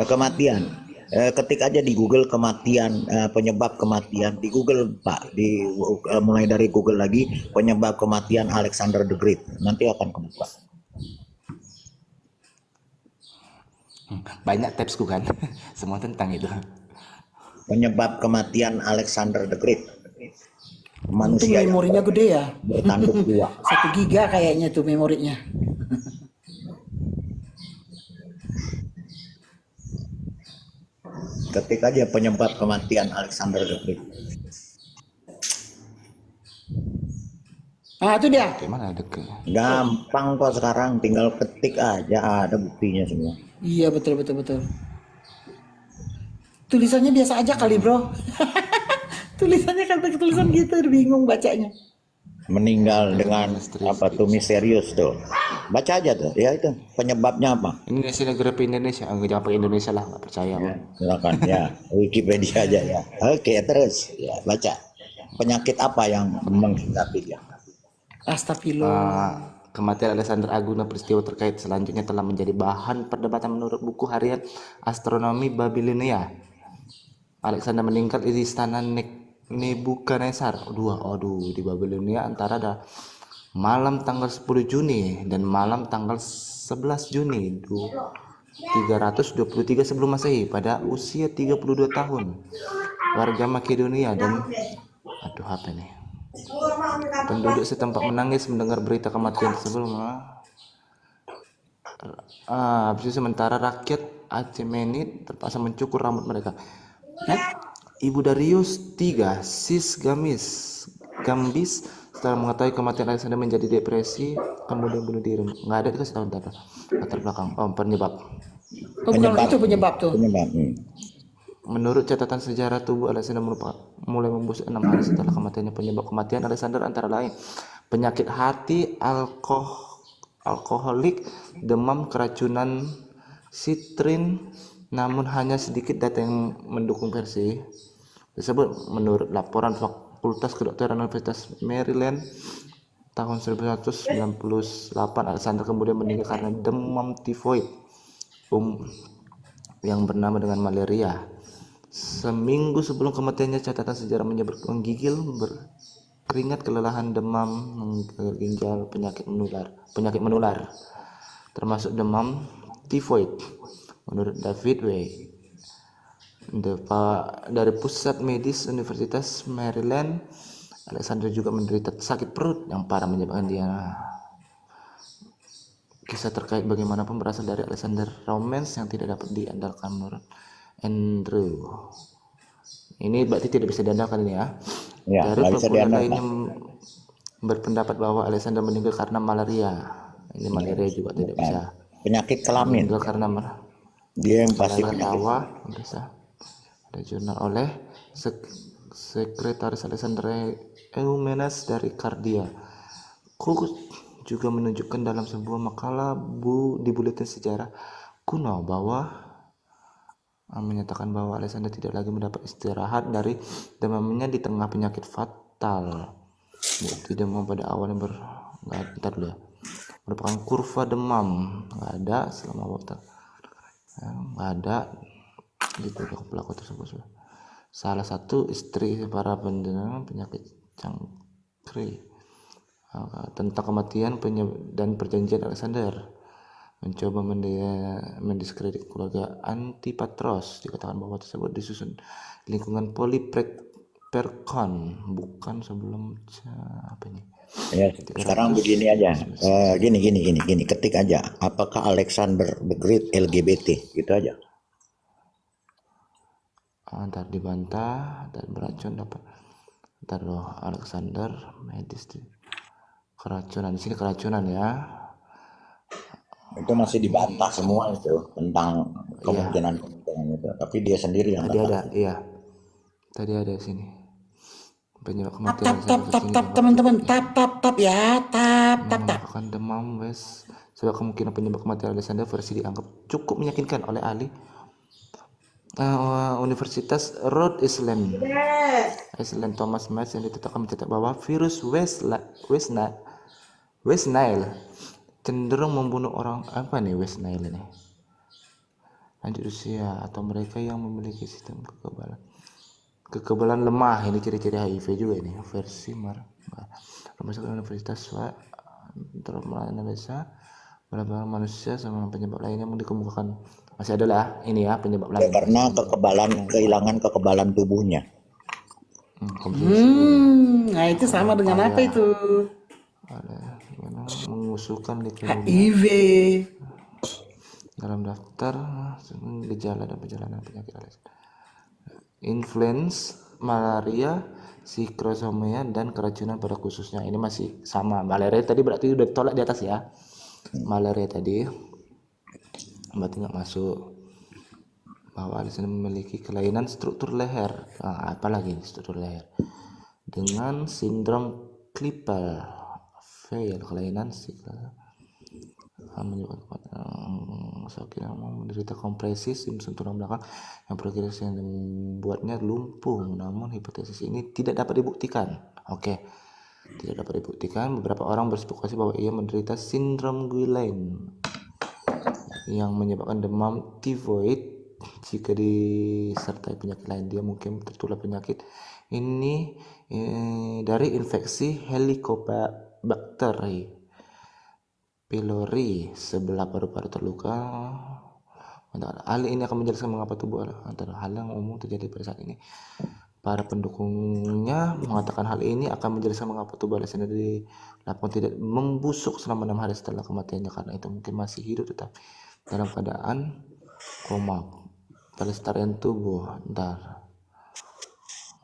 Kematian. Ketik aja di Google kematian, penyebab kematian di Google Pak, mulai dari Google lagi penyebab kematian Alexander the Great, nanti akan kebuka. Banyak tabsku kan, semua tentang itu. Penyebab kematian Alexander the Great. Itu Manusia yang memorinya gede ya. bertanduk dua. 1 giga kayaknya tuh memorinya. Ketik aja penyebab kematian Alexander the Great. Nah itu dia. Gimana deket? Gampang kok sekarang, tinggal ketik aja, ada buktinya semua. Iya betul. Tulisannya biasa aja kali bro. Tulisannya kan pakai tulisan gitu, bingung bacanya. Meninggal dengan apa tuh misterius tuh. Baca aja tuh, ya itu penyebabnya apa? Indonesia negara Indonesia, jangan pakai Indonesia lah, nggak percaya. Silakan ya, Wikipedia aja ya. Oke, terus ya baca. Penyakit apa yang menghinggapi dia? Astagfirullah. Kematian Alexander Agung dan peristiwa terkait selanjutnya telah menjadi bahan perdebatan menurut buku harian astronomi Babilonia. Alexander meninggal di istana Nebukadnezar. Aduh, di Babilonia antara malam tanggal 10 Juni dan malam tanggal 11 Juni 323 sebelum Masehi pada usia 32 tahun. Warga Makedonia dan apa nih? Penduduk setempat menangis mendengar berita kematian tersebut. Sementara rakyat Achaemenid terpaksa mencukur rambut mereka. Ibu Darius III, Sis Gambis, setelah mengetahui kematian Alexander menjadi depresi, kemudian bunuh diri. Nggak ada dikasih tahu latar belakang. Penyebab. Itu penyebab tuh. Menurut catatan sejarah, tubuh Alexander mulai membusuk 6 hari setelah kematiannya. Penyebab kematian Alexander antara lain penyakit hati, alkoholik, demam, keracunan sitrin. Namun hanya sedikit data yang mendukung versi tersebut. Menurut laporan Fakultas Kedokteran Universitas Maryland tahun 1998, Alexander kemudian meninggal karena demam tifoid yang bernama dengan malaria. Seminggu sebelum kematiannya, catatan sejarah menyebut menggigil, berkeringat, kelelahan, demam, ginjal, penyakit menular, termasuk demam tifoid. Menurut David W. dari Pusat Medis Universitas Maryland, Alexander juga menderita sakit perut yang parah menyebabkan dia. Kisah terkait bagaimanapun berasal dari Alexander romance yang tidak dapat diandalkan menurut Andrew. Ini berarti tidak bisa diandalkan ini ya. Dari pemula lainnya berpendapat bahwa Alexander meninggal karena malaria. Ini malaria juga tidak bisa. penyakit kelamin. meninggal karena marah. Dia yang pasti Selain penyakit. tawa, bisa ada jurnal oleh Sekretaris Alexander Eumenes dari Cardia. Cook juga menunjukkan dalam sebuah makalah di Buletin Sejarah Kuno bahwa menyatakan bahwa Alexander tidak lagi mendapat istirahat dari demamnya di tengah penyakit fatal. Bukti demam pada awalnya merupakan kurva demam nggak ada selama waktu nggak ada di pelaku tersebut. Salah satu istri para penderita penyakit cangkrik tentang kematian dan perjanjian Alexander mencoba mendiskredit keluarga Antipatros. Dikatakan bahwa tersebut disusun lingkungan Polyperkon bukan sebelum apa ini. Ya, sekarang begini aja, gini, ketik aja. Apakah Alexander the Great LGBT? Gitu aja. Antar dibantah dan beracun dapat. Ntar loh, Alexander medis keracunan. Di sini keracunan ya. Itu masih dibantah semua itu tentang kemungkinan itu. Tapi dia sendiri yang Tadi nggak ada, tahu. iya. Tadi ada sini. Penyebab kematian Tap teman-teman, tap ya, tap. merupakan demam sebab kemungkinan penyebab kematian Alexander versi dianggap cukup meyakinkan oleh ahli Universitas Rhode Island Thomas Metz yang ditetapkan mencatat bahwa virus West Nile cenderung membunuh orang West Nile ini lanjut usia atau mereka yang memiliki sistem kekebalan lemah. Ini ciri-ciri HIV juga ini versi rumah sakit Universitas Indonesia beberapa manusia sama penyebab lainnya yang dikemukakan masih adalah ini ya penyebab lain Karena kehilangan kekebalan tubuhnya. Nah itu sama dengan apa itu? ada mengusulkan HIV. dalam daftar gejala dan perjalanan penyakit influenza, malaria, psikrosomia dan keracunan pada khususnya. Ini masih sama. Malaria tadi berarti udah tolak di atas ya. Malaria tadi berarti nggak masuk. Bahwa di sini memiliki kelainan struktur leher. Apalagi struktur leher dengan sindrom Klippel-Feil, kelainan menderita kompresi sistem tulang belakang yang progresif yang membuatnya lumpuh. Namun hipotesis ini tidak dapat dibuktikan. Tidak dapat dibuktikan. Beberapa orang berspekulasi bahwa ia menderita sindrom Guillain yang menyebabkan demam tifoid. Jika disertai penyakit lain, dia mungkin tertular penyakit ini dari infeksi Helicobacter pylori sebelah paru-paru terluka. Hal ini akan menjelaskan mengapa tubuh antara hal yang umum terjadi pada saat ini. Para pendukungnya mengatakan hal ini akan menjelaskan mengapa tubuh Alexander dilaporkan tidak membusuk selama 6 hari setelah kematiannya, karena itu mungkin masih hidup tetap dalam keadaan koma. Pelestarian tubuh nggak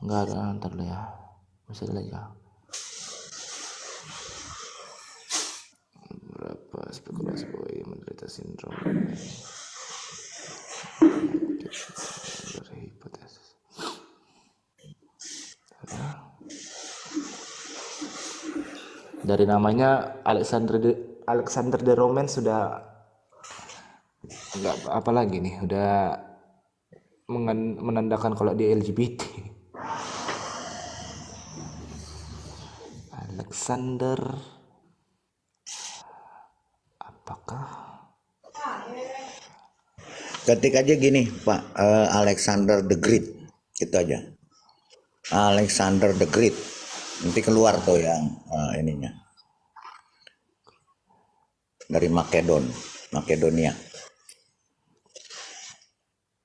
ada ya, masih ada lagi ya. Berapa spekulasi bahwa ia menderita sindrom dari hipotesis dari namanya Alexander the Roman sudah nggak apa lagi nih, udah menandakan kalau dia LGBT. Alexander apakah Ketik aja gini Pak, Alexander the Great, itu aja. Alexander the Great, nanti keluar tuh yang ininya dari Makedonia.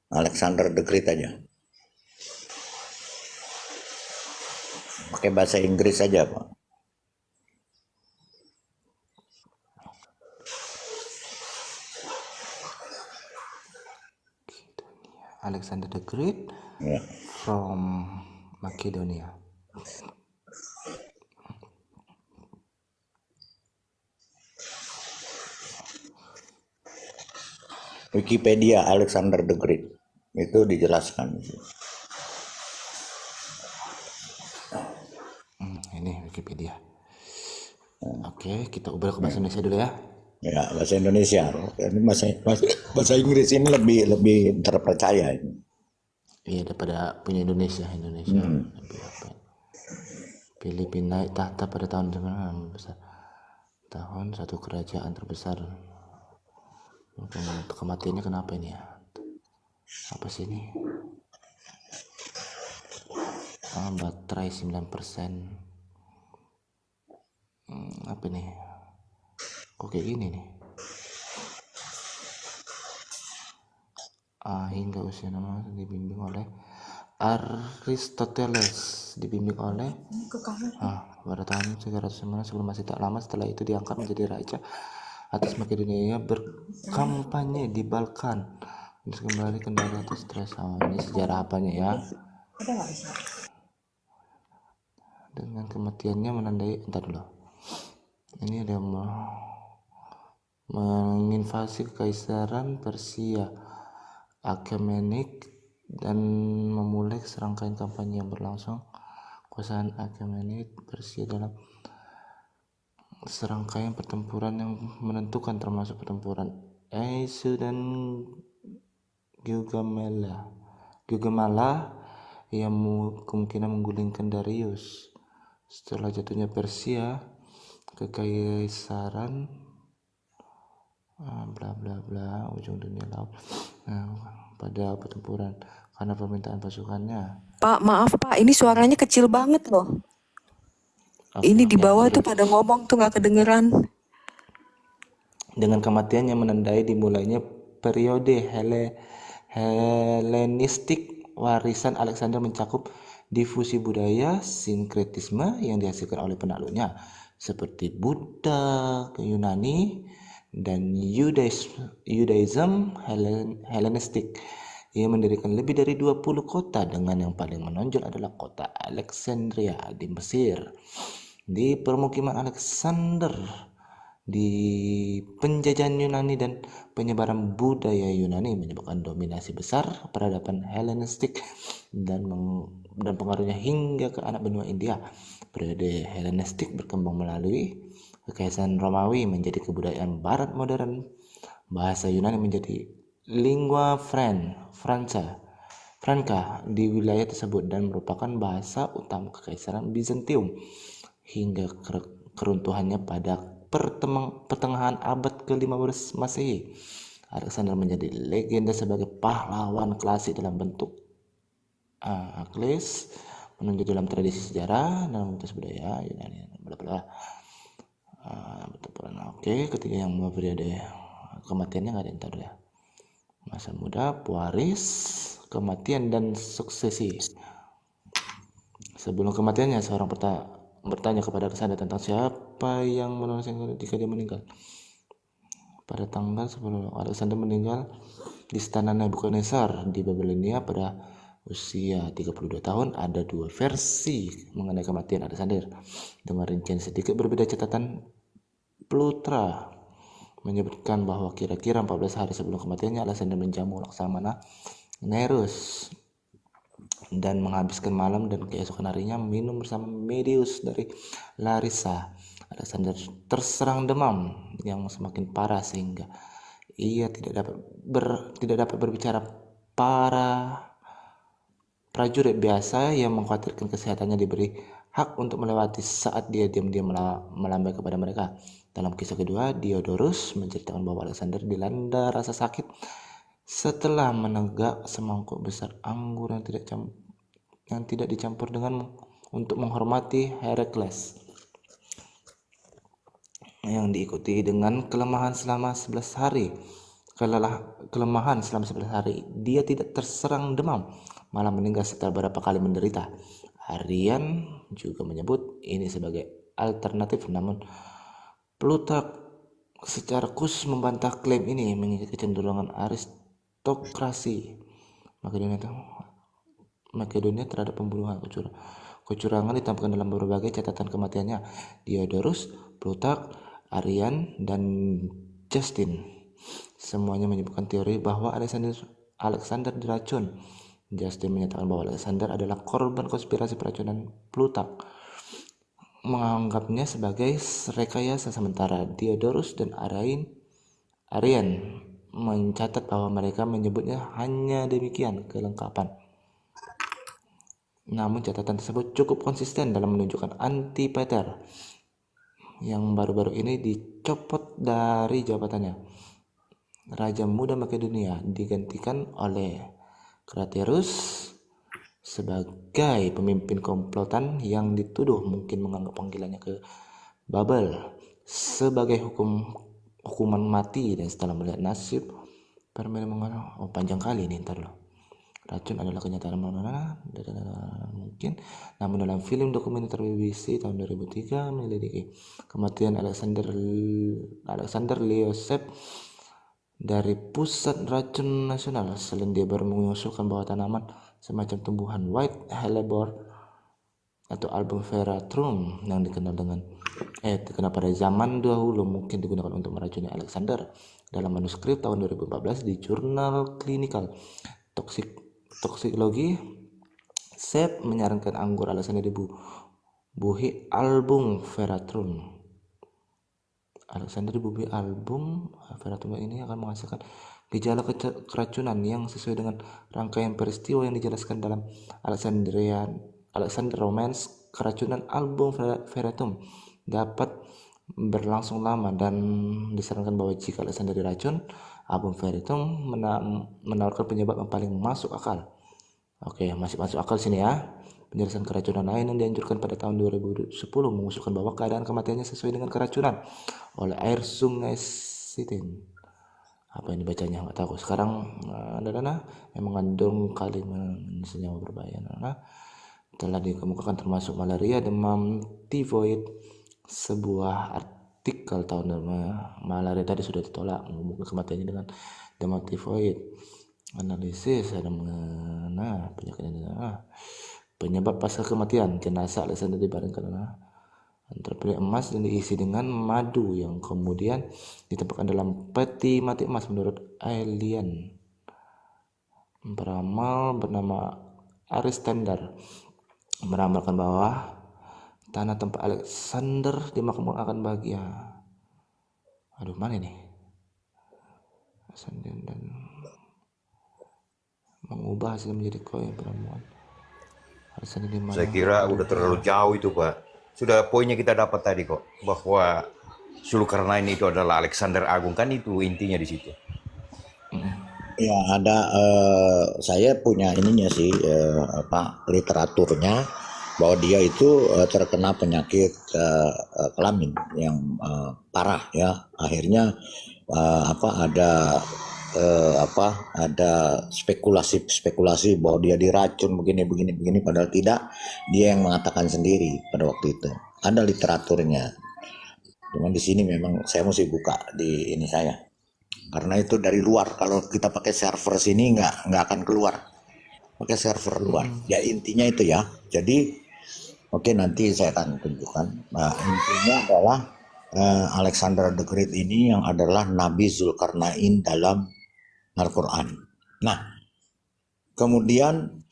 Alexander the Great aja, pakai bahasa Inggris aja Pak. Alexander the Great Ya. from Makedonia. Wikipedia Alexander the Great itu dijelaskan. Ini Wikipedia. Oke, kita ubah ke bahasa Indonesia dulu ya. Ya, bahasa Indonesia. Ini bahasa Inggris ini lebih terpercaya ini. Iya, daripada punya Indonesia. Lebih apa? Filipina naik tahta pada tahun besar. Tahun satu kerajaan terbesar. Kematiannya kenapa ini ya? Apa sih ini? Baterai 9%. Apa nih? Kok kayak gini nih? Hingga usia nama dibimbing oleh Aristoteles, dibimbing oleh pada tahun 309 sebelum Masehi. Tak lama setelah itu diangkat menjadi raja atas Makedonia, berkampanye di Balkan, terus kembali ke daerah atas stres. Ini sejarah apanya ya? Dengan kematiannya menandai, entar dulu. Ini ada menginvasi kekaisaran Persia, Achaemenid, dan memulai serangkaian kampanye yang berlangsung. Kekuasaan Achaemenid Persia dalam serangkaian pertempuran yang menentukan, termasuk pertempuran Aizu dan Gaugamela yang kemungkinan menggulingkan Darius. Setelah jatuhnya Persia, kekaisaran bla bla bla ujung dunia laut pada pertempuran karena permintaan pasukannya. Pak, maaf Pak, ini suaranya kecil banget loh. Ini di bawah tuh pada ngomong tuh nggak kedengeran. Dengan kematiannya menandai dimulainya periode Helenistik. Warisan Alexander mencakup difusi budaya sinkretisme yang dihasilkan oleh penakluknya seperti Buddha, Yunani, dan Judaism Helenistik. Ia mendirikan lebih dari 20 kota, dengan yang paling menonjol adalah kota Alexandria di Mesir. Di permukiman Alexander, di penjajahan Yunani dan penyebaran budaya Yunani menyebabkan dominasi besar peradaban Helenistik dan pengaruhnya hingga ke anak benua India. Periode Helenistik berkembang melalui kekaisaran Romawi menjadi kebudayaan Barat modern. Bahasa Yunani menjadi lingua franca di wilayah tersebut dan merupakan bahasa utama kekaisaran Bizantium hingga keruntuhannya pada pertengahan abad ke-15 Masehi. Alexander menjadi legenda sebagai pahlawan klasik dalam bentuk Achilles, menunjuk dalam tradisi sejarah dalam bentuk budaya Yunani, bla bla. Oke, ketiga yang periode kematiannya nggak ada yang tahu ya. Masa muda, pewaris, kematian, dan suksesi. Sebelum kematiannya, seorang bertanya kepada Alexander tentang siapa yang menulisnya jika dia meninggal. Pada tanggal 10 Alexander meninggal di istana Nebukadnezar di Babilonia pada usia 32 tahun. Ada dua versi mengenai kematian Alexander dengan rincian sedikit berbeda. Catatan Plutarch menyebutkan bahwa kira-kira 14 hari sebelum kematiannya Alexander menjamu Laksamana Nerus dan menghabiskan malam dan keesokan harinya minum bersama Medius dari Larissa. Alexander terserang demam yang semakin parah sehingga ia tidak dapat berbicara. Para prajurit biasa yang mengkhawatirkan kesehatannya diberi hak untuk melewati saat dia diam-diam melambai kepada mereka. Dalam kisah kedua, Diodorus menceritakan bahwa Alexander dilanda rasa sakit setelah menegak semangkuk besar anggur yang tidak dicampur dengan untuk menghormati Herakles, yang diikuti dengan kelemahan selama 11 hari. Kelemahan selama 11 hari. Dia tidak terserang demam, malah meninggal setelah beberapa kali menderita. Arian juga menyebut ini sebagai alternatif, namun Plutarch secara khusus membantah klaim ini mengingat kecenderungan aristokrasi Makedonia terhadap pembunuhan kecurangan ditampilkan dalam berbagai catatan kematiannya. Diodorus, Plutarch, Arian, dan Justin Semuanya menyebutkan teori bahwa Alexander diracun. Justin menyatakan bahwa Alexander adalah korban konspirasi peracunan Plutarch, menganggapnya sebagai rekayasa sementara. Diodorus dan Arian mencatat bahwa mereka menyebutnya hanya demikian kelengkapan. Namun catatan tersebut cukup konsisten dalam menunjukkan Antipater yang baru-baru ini dicopot dari jabatannya. Raja muda Makedonia digantikan oleh Craterus sebagai pemimpin komplotan yang dituduh mungkin menganggap panggilannya ke Babel sebagai hukuman mati, dan setelah melihat nasib panjang kali ini, ntar loh. Racun adalah kenyataan mungkin, namun dalam film dokumenter BBC tahun 2003 menyelidiki kematian Alexander Leosep dari Pusat Racun Nasional. Selain dia baru mengusulkan bahwa tanaman semacam tumbuhan white hellebore atau album veratrum yang dikenal pada zaman dahulu mungkin digunakan untuk meracuni Alexander. Dalam manuskrip tahun 2014 di jurnal Clinical Toxicology, Sepp menyarankan anggur Alexander dibubuhi album veratrum. Alexander dibubuhi album veratrum ini akan menghasilkan gejala keracunan yang sesuai dengan rangkaian peristiwa yang dijelaskan dalam Alexander Romance. Keracunan album veratrum dapat berlangsung lama dan disarankan bahwa jika Alexander diracun, album veratrum menawarkan penyebab yang paling masuk akal. Oke, masih masuk akal sini ya. Penjelasan keracunan lain yang dianjurkan pada tahun 2010 mengusulkan bahwa keadaan kematiannya sesuai dengan keracunan oleh air sungai Sitin. Apa ini bacanya nggak tahu. Sekarang yang mengandung kalimat senyawa berbahaya telah dikemukakan termasuk malaria, demam tifoid. Sebuah artikel tahun malaria tadi sudah ditolak, mungkin kematiannya dengan demam tifoid. Analisis ada mengenai penyebab pasca kematian. Jenazah Alexander dibaringkan terpilih emas dan diisi dengan madu yang kemudian ditempatkan dalam peti mati emas. Menurut alien peramal bernama Aristander meramalkan bahwa tanah tempat Alexander dimakmurkan akan bahagia. Aduh, mana nih? Alexander dan mengubah hasil menjadi koin peramuan. Saya kira udah terlalu jauh itu, Pak. Sudah poinnya kita dapat tadi kok, bahwa Zulkarnain itu adalah Alexander Agung, kan itu intinya di situ. Ya ada saya punya ininya sih literaturnya bahwa dia itu terkena penyakit kelamin yang parah ya. Akhirnya ada spekulasi bahwa dia diracun begini padahal tidak, dia yang mengatakan sendiri pada waktu itu. Ada literaturnya. Cuman di sini memang saya mesti buka di ini saya. Karena itu dari luar, kalau kita pakai server sini nggak akan keluar. Pakai server luar. Ya intinya itu ya. Jadi oke, nanti saya akan tunjukkan. Nah, intinya adalah Alexander the Great ini yang adalah Nabi Zulkarnain dalam Al-Quran. Nah, kemudian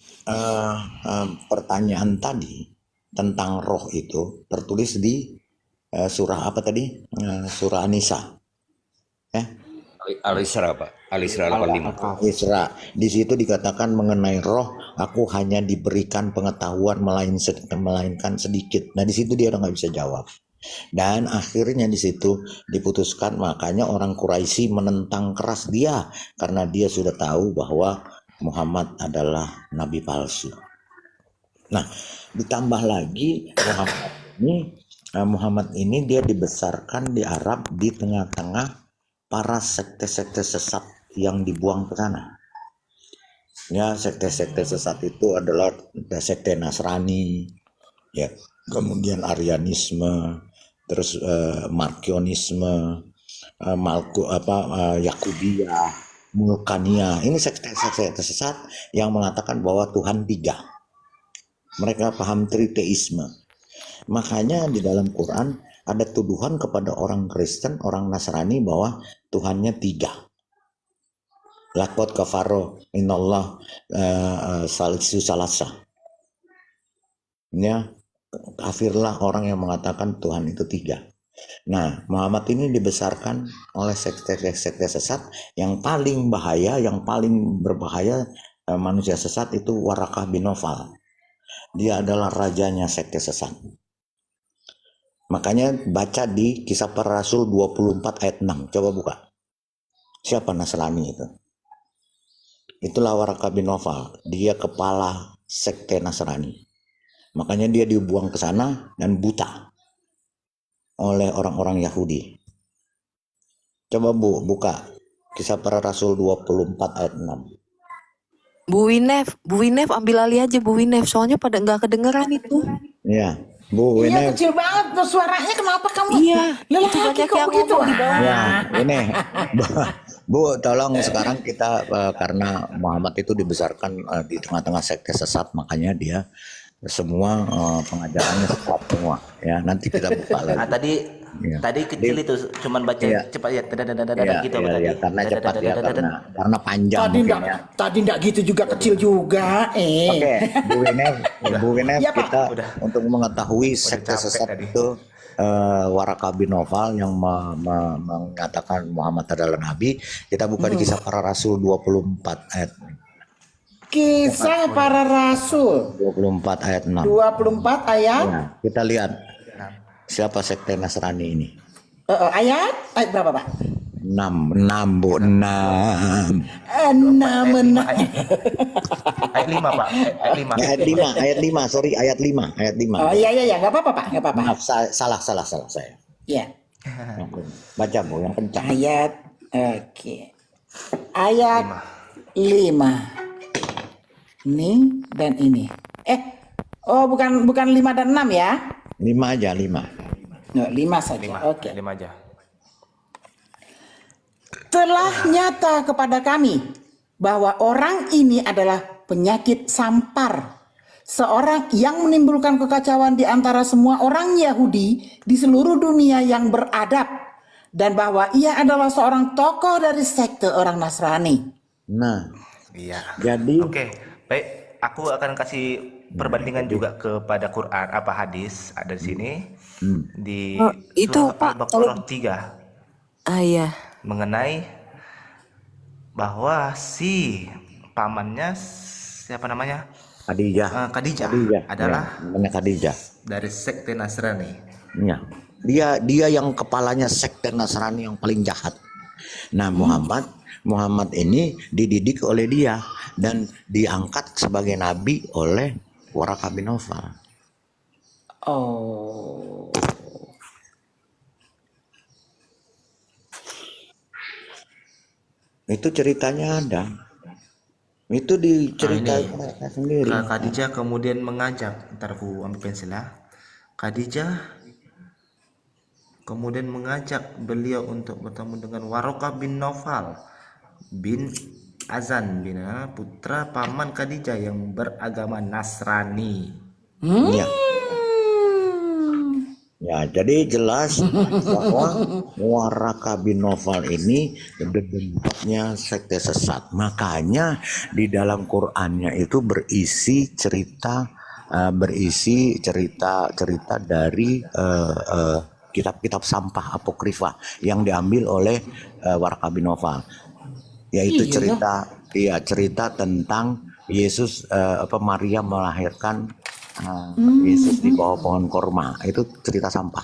pertanyaan tadi tentang roh itu tertulis di surah apa tadi? Surah An-Nisa. Al-Isra, Pak. Al-Isra 85. Isra. Di situ dikatakan mengenai roh, aku hanya diberikan pengetahuan melainkan sedikit. Nah, di situ dia udah nggak bisa jawab. Dan akhirnya di situ diputuskan, makanya orang Quraisy menentang keras dia karena dia sudah tahu bahwa Muhammad adalah nabi palsu. Nah, ditambah lagi Muhammad ini dia dibesarkan di Arab di tengah-tengah para sekte-sekte sesat yang dibuang ke sana. Ya, sekte-sekte sesat itu adalah sekte Nasrani, ya, kemudian Arianisme, terus Markionisme, Yakubiyah, Mulkania. Ini sekte-sekte sesat yang mengatakan bahwa Tuhan tiga. Mereka paham triteisme. Makanya di dalam Quran ada tuduhan kepada orang Kristen, orang Nasrani bahwa Tuhannya 3. Lakot kafaro inallah salisu salasa. Ya, kafirlah orang yang mengatakan Tuhan itu 3. Nah, Muhammad ini dibesarkan oleh sekte-sekte sesat yang paling bahaya, yang paling berbahaya manusia sesat itu Warakah bin Nawfal. Dia adalah rajanya sekte sesat. Makanya baca di Kisah Para Rasul 24 ayat 6. Coba buka. Siapa Nasrani itu? Itulah Warakah bin Nawfal. Dia kepala sekte Nasrani. Makanya dia dibuang ke sana dan buta oleh orang-orang Yahudi. Coba Bu, buka Kisah Para Rasul 24 ayat 6. Bu Winef ambil alih aja Bu Winef, soalnya pada nggak kedengeran itu. Iya, Bu Iya, ini. kecil banget tuh suaranya, kenapa kamu? Iya, itu Lelaki banyak kok yang begitu? ngomong di bawah. Ya, ini Bu, tolong sekarang kita karena Muhammad itu dibesarkan di tengah-tengah sekte sesat, makanya dia semua pengajarannya sesat semua. Ya, nanti kita buka lagi. Iya. Tadi kecil itu cuman baca Iya. cepat ya Iya, gitu iya, tadi. iya, karena cepat ya, karena panjang Tadi mungkin ya. enggak gitu juga, kecil juga. Oke, Bu Winef, Iya, Pak. kita untuk mengetahui sekte capek sesat tadi. itu Warakah bin Nawfal yang mengatakan Muhammad adalah nabi, kita buka di Kisah Para Rasul 24 ayat Kisah Para Rasul 24 ayat 6. 24 ayat Nah, kita lihat siapa sekte Nasrani ini. ayat berapa, Pak? 6 Bu, 6. 6. Ayat 5, Pak. Ayat 5, sorry, ayat 5. Oh iya, enggak apa-apa, Pak, enggak apa-apa. Maaf, salah saya. Iya. Baca Bu, yang kencang. Ayat ayat 5. Ini dan ini. Bukan 5 dan 6 ya? 5 aja, 5. No, 5 saja. Oke. 5 aja. Telah nyata kepada kami bahwa orang ini adalah penyakit sampar, seorang yang menimbulkan kekacauan di antara semua orang Yahudi di seluruh dunia yang beradab, dan bahwa ia adalah seorang tokoh dari sekte orang Nasrani. Nah, Iya. jadi Oke, baik. Aku akan kasih perbandingan juga kepada Quran hadis ada di sini di itu, surah Pak, Al-Baqarah 3 iya. mengenai bahwa si pamannya siapa namanya? Khadijah. Khadijah adalah namanya Khadijah. dari sekte Nasrani. Ya. Dia yang kepalanya sekte Nasrani yang paling jahat. Nah, Muhammad ini dididik oleh dia dan diangkat sebagai nabi oleh Warakah bin Nawfal. Oh. Itu ceritanya ada. Itu diceritain mereka sendiri. Khadijah kemudian mengajak, ntar aku ambil pensil ya. Khadijah kemudian mengajak beliau untuk bertemu dengan Warakah bin Nawfal bin Azan bin putra paman Khadijah yang beragama Nasrani. Ya. Ya, jadi jelas bahwa Warakah bin Nawfal ini bentuknya sekte sesat. Makanya di dalam Qur'annya itu berisi cerita dari kitab-kitab sampah apokrifa yang diambil oleh Warakah bin Nawfal. Yaitu cerita tentang Yesus Maria melahirkan Yesus di bawah pohon korma. Itu cerita sampah.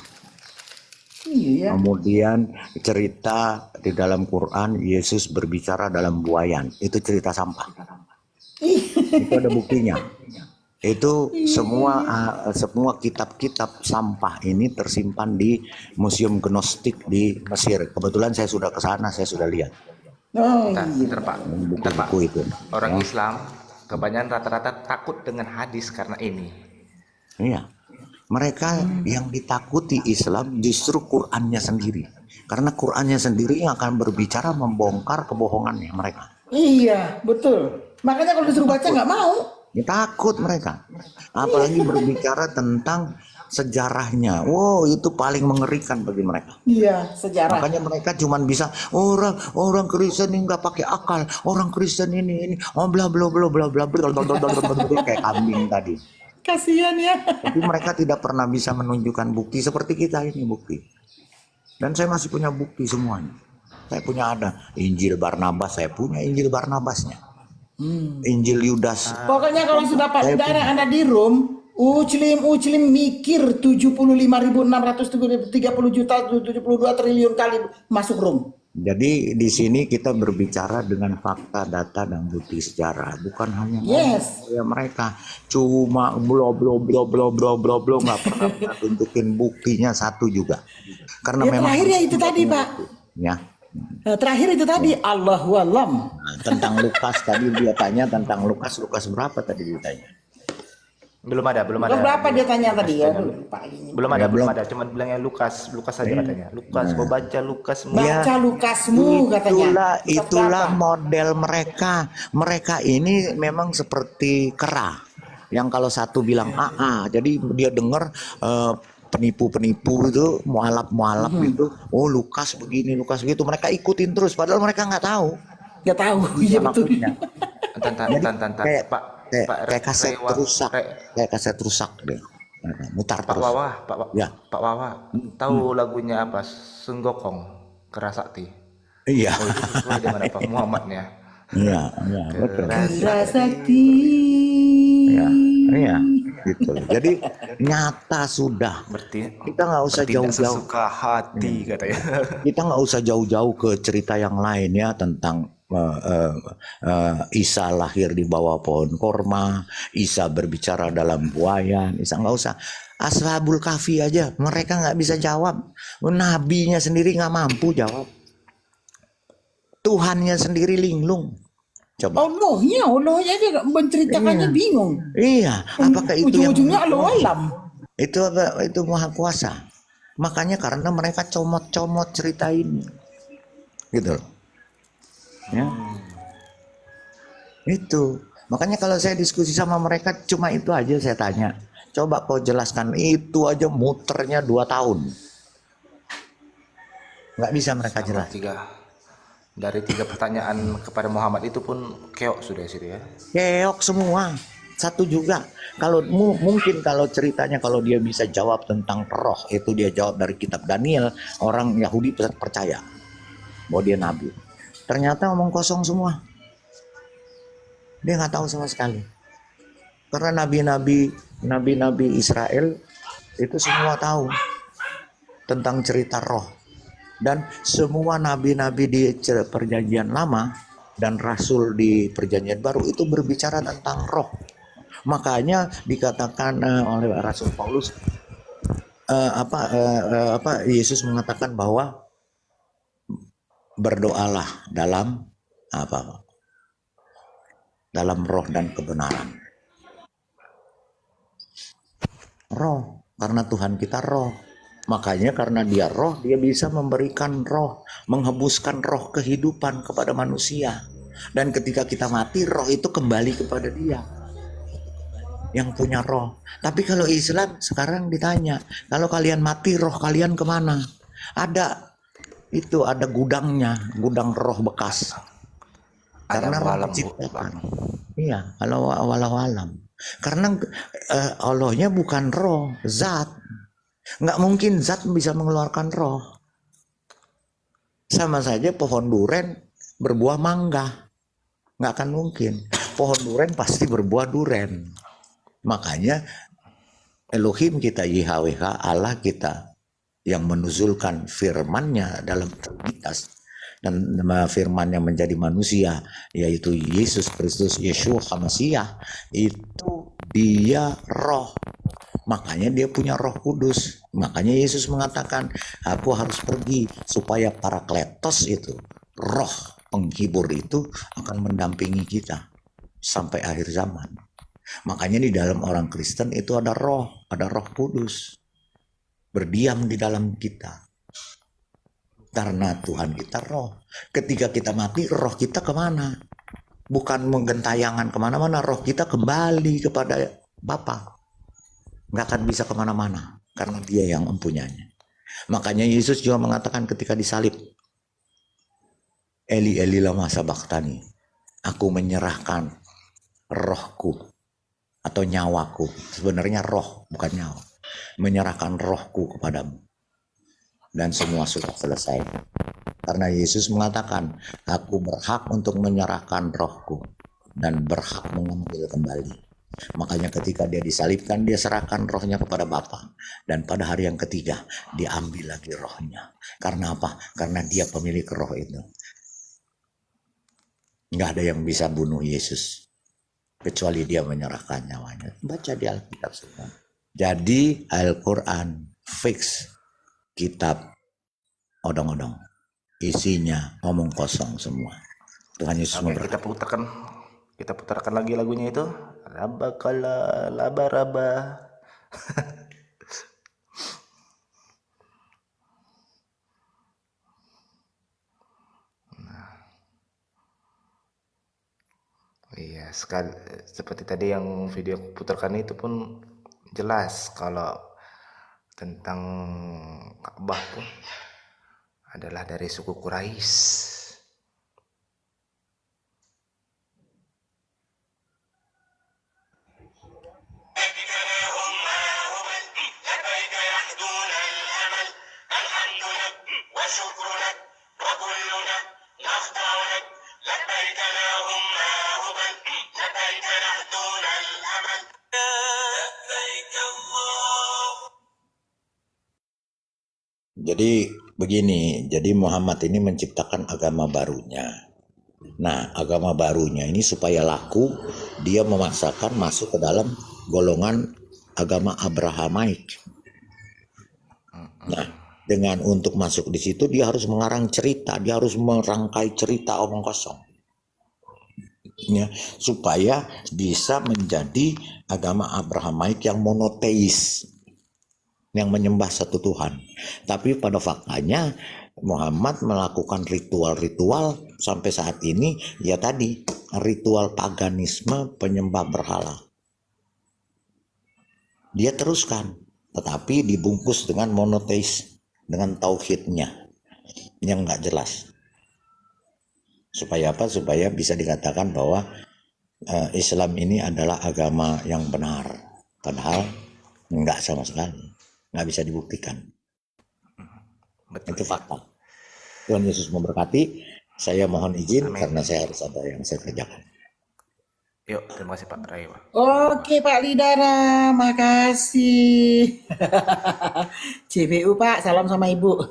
Iya. Kemudian cerita di dalam Quran Yesus berbicara dalam buayan. Itu cerita sampah. Itu ada buktinya. Itu semua kitab-kitab sampah ini tersimpan di Museum Gnostik di Mesir. Kebetulan saya sudah ke sana, saya sudah lihat. Ntar Pak, Buku-buku itu. orang Islam kebanyakan rata-rata takut dengan hadis karena ini. Iya. Mereka yang ditakuti Islam justru Qur'annya sendiri. Karena Qur'annya sendiri yang akan berbicara membongkar kebohongannya mereka. Iya, betul. Makanya kalau disuruh baca nggak mau. Ya, takut mereka. Apalagi berbicara tentang sejarahnya. Wow, itu paling mengerikan bagi mereka. Iya, sejarah. Makanya mereka cuman bisa orang Kristen ini nggak pakai akal, orang Kristen ini oh bla bla bla bla bla bla bla bla bla bla kayak kambing tadi. Kasihan ya. Tapi mereka tidak pernah bisa menunjukkan bukti seperti kita ini bukti. Dan saya masih punya bukti semuanya. Saya punya ada Injil Barnabas, saya punya Injil Barnabasnya. Injil Yudas. Pokoknya kalau sudah Pak Saudara Anda di room, Uclim mikir 75.630 juta 72 triliun kali masuk room. Jadi di sini kita berbicara dengan fakta, data, dan bukti sejarah, bukan hanya Yes. ya mereka cuma blo nggak pernah kita tunjukin buktinya satu juga. Karena Ya, memang terakhir ya itu tadi Pak. ya. Terakhir itu tadi Allahu alam. Nah, tentang Lukas tadi dia tanya tentang Lukas berapa tadi ditanya? Belum ada. Berapa dia tanya tadi ya? Belum ada. Cuma bilangnya Lukas saja katanya. Lukas, kau baca Lukas. Baca Lukasmu katanya. Itulah model mereka. Mereka ini memang seperti kera. Yang kalau satu bilang jadi dia dengar penipu-penipu itu mualaf gitu. Oh Lukas begini, Lukas begitu. Mereka ikutin terus. Padahal mereka nggak tahu. Nggak tahu. Iya betul. Kayak kaset rusak, deh. Mutar Pak terus. Pak Wawa, tahu lagunya apa? Sunggokong, Kerasakti. Iya. Oh, itu sesuai dengan Pak Muhammadnya. Iya, betul. Kerasakti. Iya, gitu. Jadi nyata sudah. Berarti Kita nggak usah jauh-jauh. Sesuka hati katanya. Kita nggak usah jauh-jauh ke cerita yang lain ya tentang Isa lahir di bawah pohon korma, Isa berbicara dalam buayan, Isa nggak usah. Ashabul Kahfi aja mereka nggak bisa jawab. Nabinya sendiri nggak mampu jawab. Tuhannya sendiri linglung. Coba. Allahnya dia menceritakannya bingung. Iya, apakah itu ujung-ujungnya Allah alam. Itu maha kuasa. Makanya karena mereka comot-comot cerita ini. Gitu loh. Ya. Itu. Makanya kalau saya diskusi sama mereka cuma itu aja saya tanya. Coba kau jelaskan, itu aja muternya 2 tahun. Nggak bisa mereka jelaskan. Dari 3 pertanyaan kepada Muhammad itu pun keok sudah situ ya. Keok semua. Satu juga. Kalau mungkin kalau ceritanya kalau dia bisa jawab tentang roh, itu dia jawab dari kitab Daniel, orang Yahudi percaya bahwa dia nabi. Ternyata omong kosong semua. Dia nggak tahu sama sekali. Karena nabi-nabi Israel itu semua tahu tentang cerita roh. Dan semua nabi-nabi di perjanjian lama dan rasul di perjanjian baru itu berbicara tentang roh. Makanya dikatakan oleh Rasul Paulus Yesus mengatakan bahwa berdoalah dalam dalam roh dan kebenaran. Roh, karena Tuhan kita roh. Makanya karena dia roh, dia bisa memberikan roh, menghembuskan roh kehidupan kepada manusia. Dan ketika kita mati, roh itu kembali kepada dia yang punya roh. Tapi kalau Islam sekarang ditanya, kalau kalian mati, roh kalian kemana? Ada gudangnya, gudang roh bekas. Karena roh diciptakan. Iya, kalau walau alam. Karena Allahnya bukan roh, zat. Nggak mungkin zat bisa mengeluarkan roh. Sama saja pohon duren berbuah mangga. Nggak akan mungkin. Pohon duren pasti berbuah duren. Makanya Elohim kita, YHWH, Allah kita yang menuzulkan firman-Nya dalam Trinitas dan firman-Nya menjadi manusia, yaitu Yesus Kristus, Yeshua HaMashiach, itu dia roh. Makanya dia punya Roh Kudus. Makanya Yesus mengatakan, aku harus pergi supaya Parakletos itu, roh penghibur itu akan mendampingi kita sampai akhir zaman. Makanya di dalam orang Kristen itu ada Roh Kudus berdiam di dalam kita. Karena Tuhan kita roh. Ketika kita mati, roh kita kemana? Bukan menggentayangan kemana-mana, roh kita kembali kepada Bapa. Nggak akan bisa kemana-mana. karena dia yang mempunyainya. Makanya Yesus juga mengatakan ketika disalib, Eli Eli lama sabachthani, aku menyerahkan rohku atau nyawaku. Sebenarnya roh bukan nyawa. Menyerahkan rohku kepadamu. Dan semua sudah selesai. Karena Yesus mengatakan, aku berhak untuk menyerahkan rohku dan berhak mengambil kembali. Makanya ketika dia disalibkan, dia serahkan rohnya kepada Bapa. Dan pada hari yang ketiga, diambil lagi rohnya. Karena apa? Karena dia pemilik roh itu. Nggak ada yang bisa bunuh Yesus. Kecuali dia menyerahkan nyawanya. Baca di Alkitab semua. Jadi Al-Quran fix kitab odong-odong. Isinya omong kosong semua. Tuhan Yesus Oke, memberkati. kita putarkan lagi lagunya itu. Labakala laba-raba. Iya, seperti tadi yang video aku putarkan itu pun jelas kalau tentang Ka'bah pun adalah dari suku Quraisy. Jadi begini, jadi Muhammad ini menciptakan agama barunya. Nah, agama barunya ini supaya laku, dia memaksakan masuk ke dalam golongan agama Abrahamaik. Nah, dengan untuk masuk di situ dia harus mengarang cerita, dia harus merangkai cerita omong kosong. Ya, supaya bisa menjadi agama Abrahamaik yang monoteis, yang menyembah satu Tuhan. Tapi pada faktanya Muhammad melakukan ritual-ritual sampai saat ini, ya tadi ritual paganisme penyembah berhala. Dia teruskan, tetapi dibungkus dengan monoteis, dengan tauhidnya yang nggak jelas. Supaya apa? Supaya bisa dikatakan bahwa Islam ini adalah agama yang benar. Padahal nggak sama sekali. Nggak bisa dibuktikan. Betul. Itu fakta. Tuhan Yesus memberkati. Saya mohon izin Amin. karena saya harus ada yang saya kerjakan. Yuk, terima kasih Pak Rai. Oke Pak Lidara, makasih. CBU Pak, salam sama Ibu.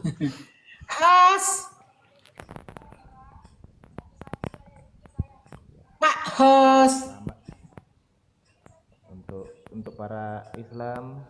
As. Pak Hos. Untuk para Islam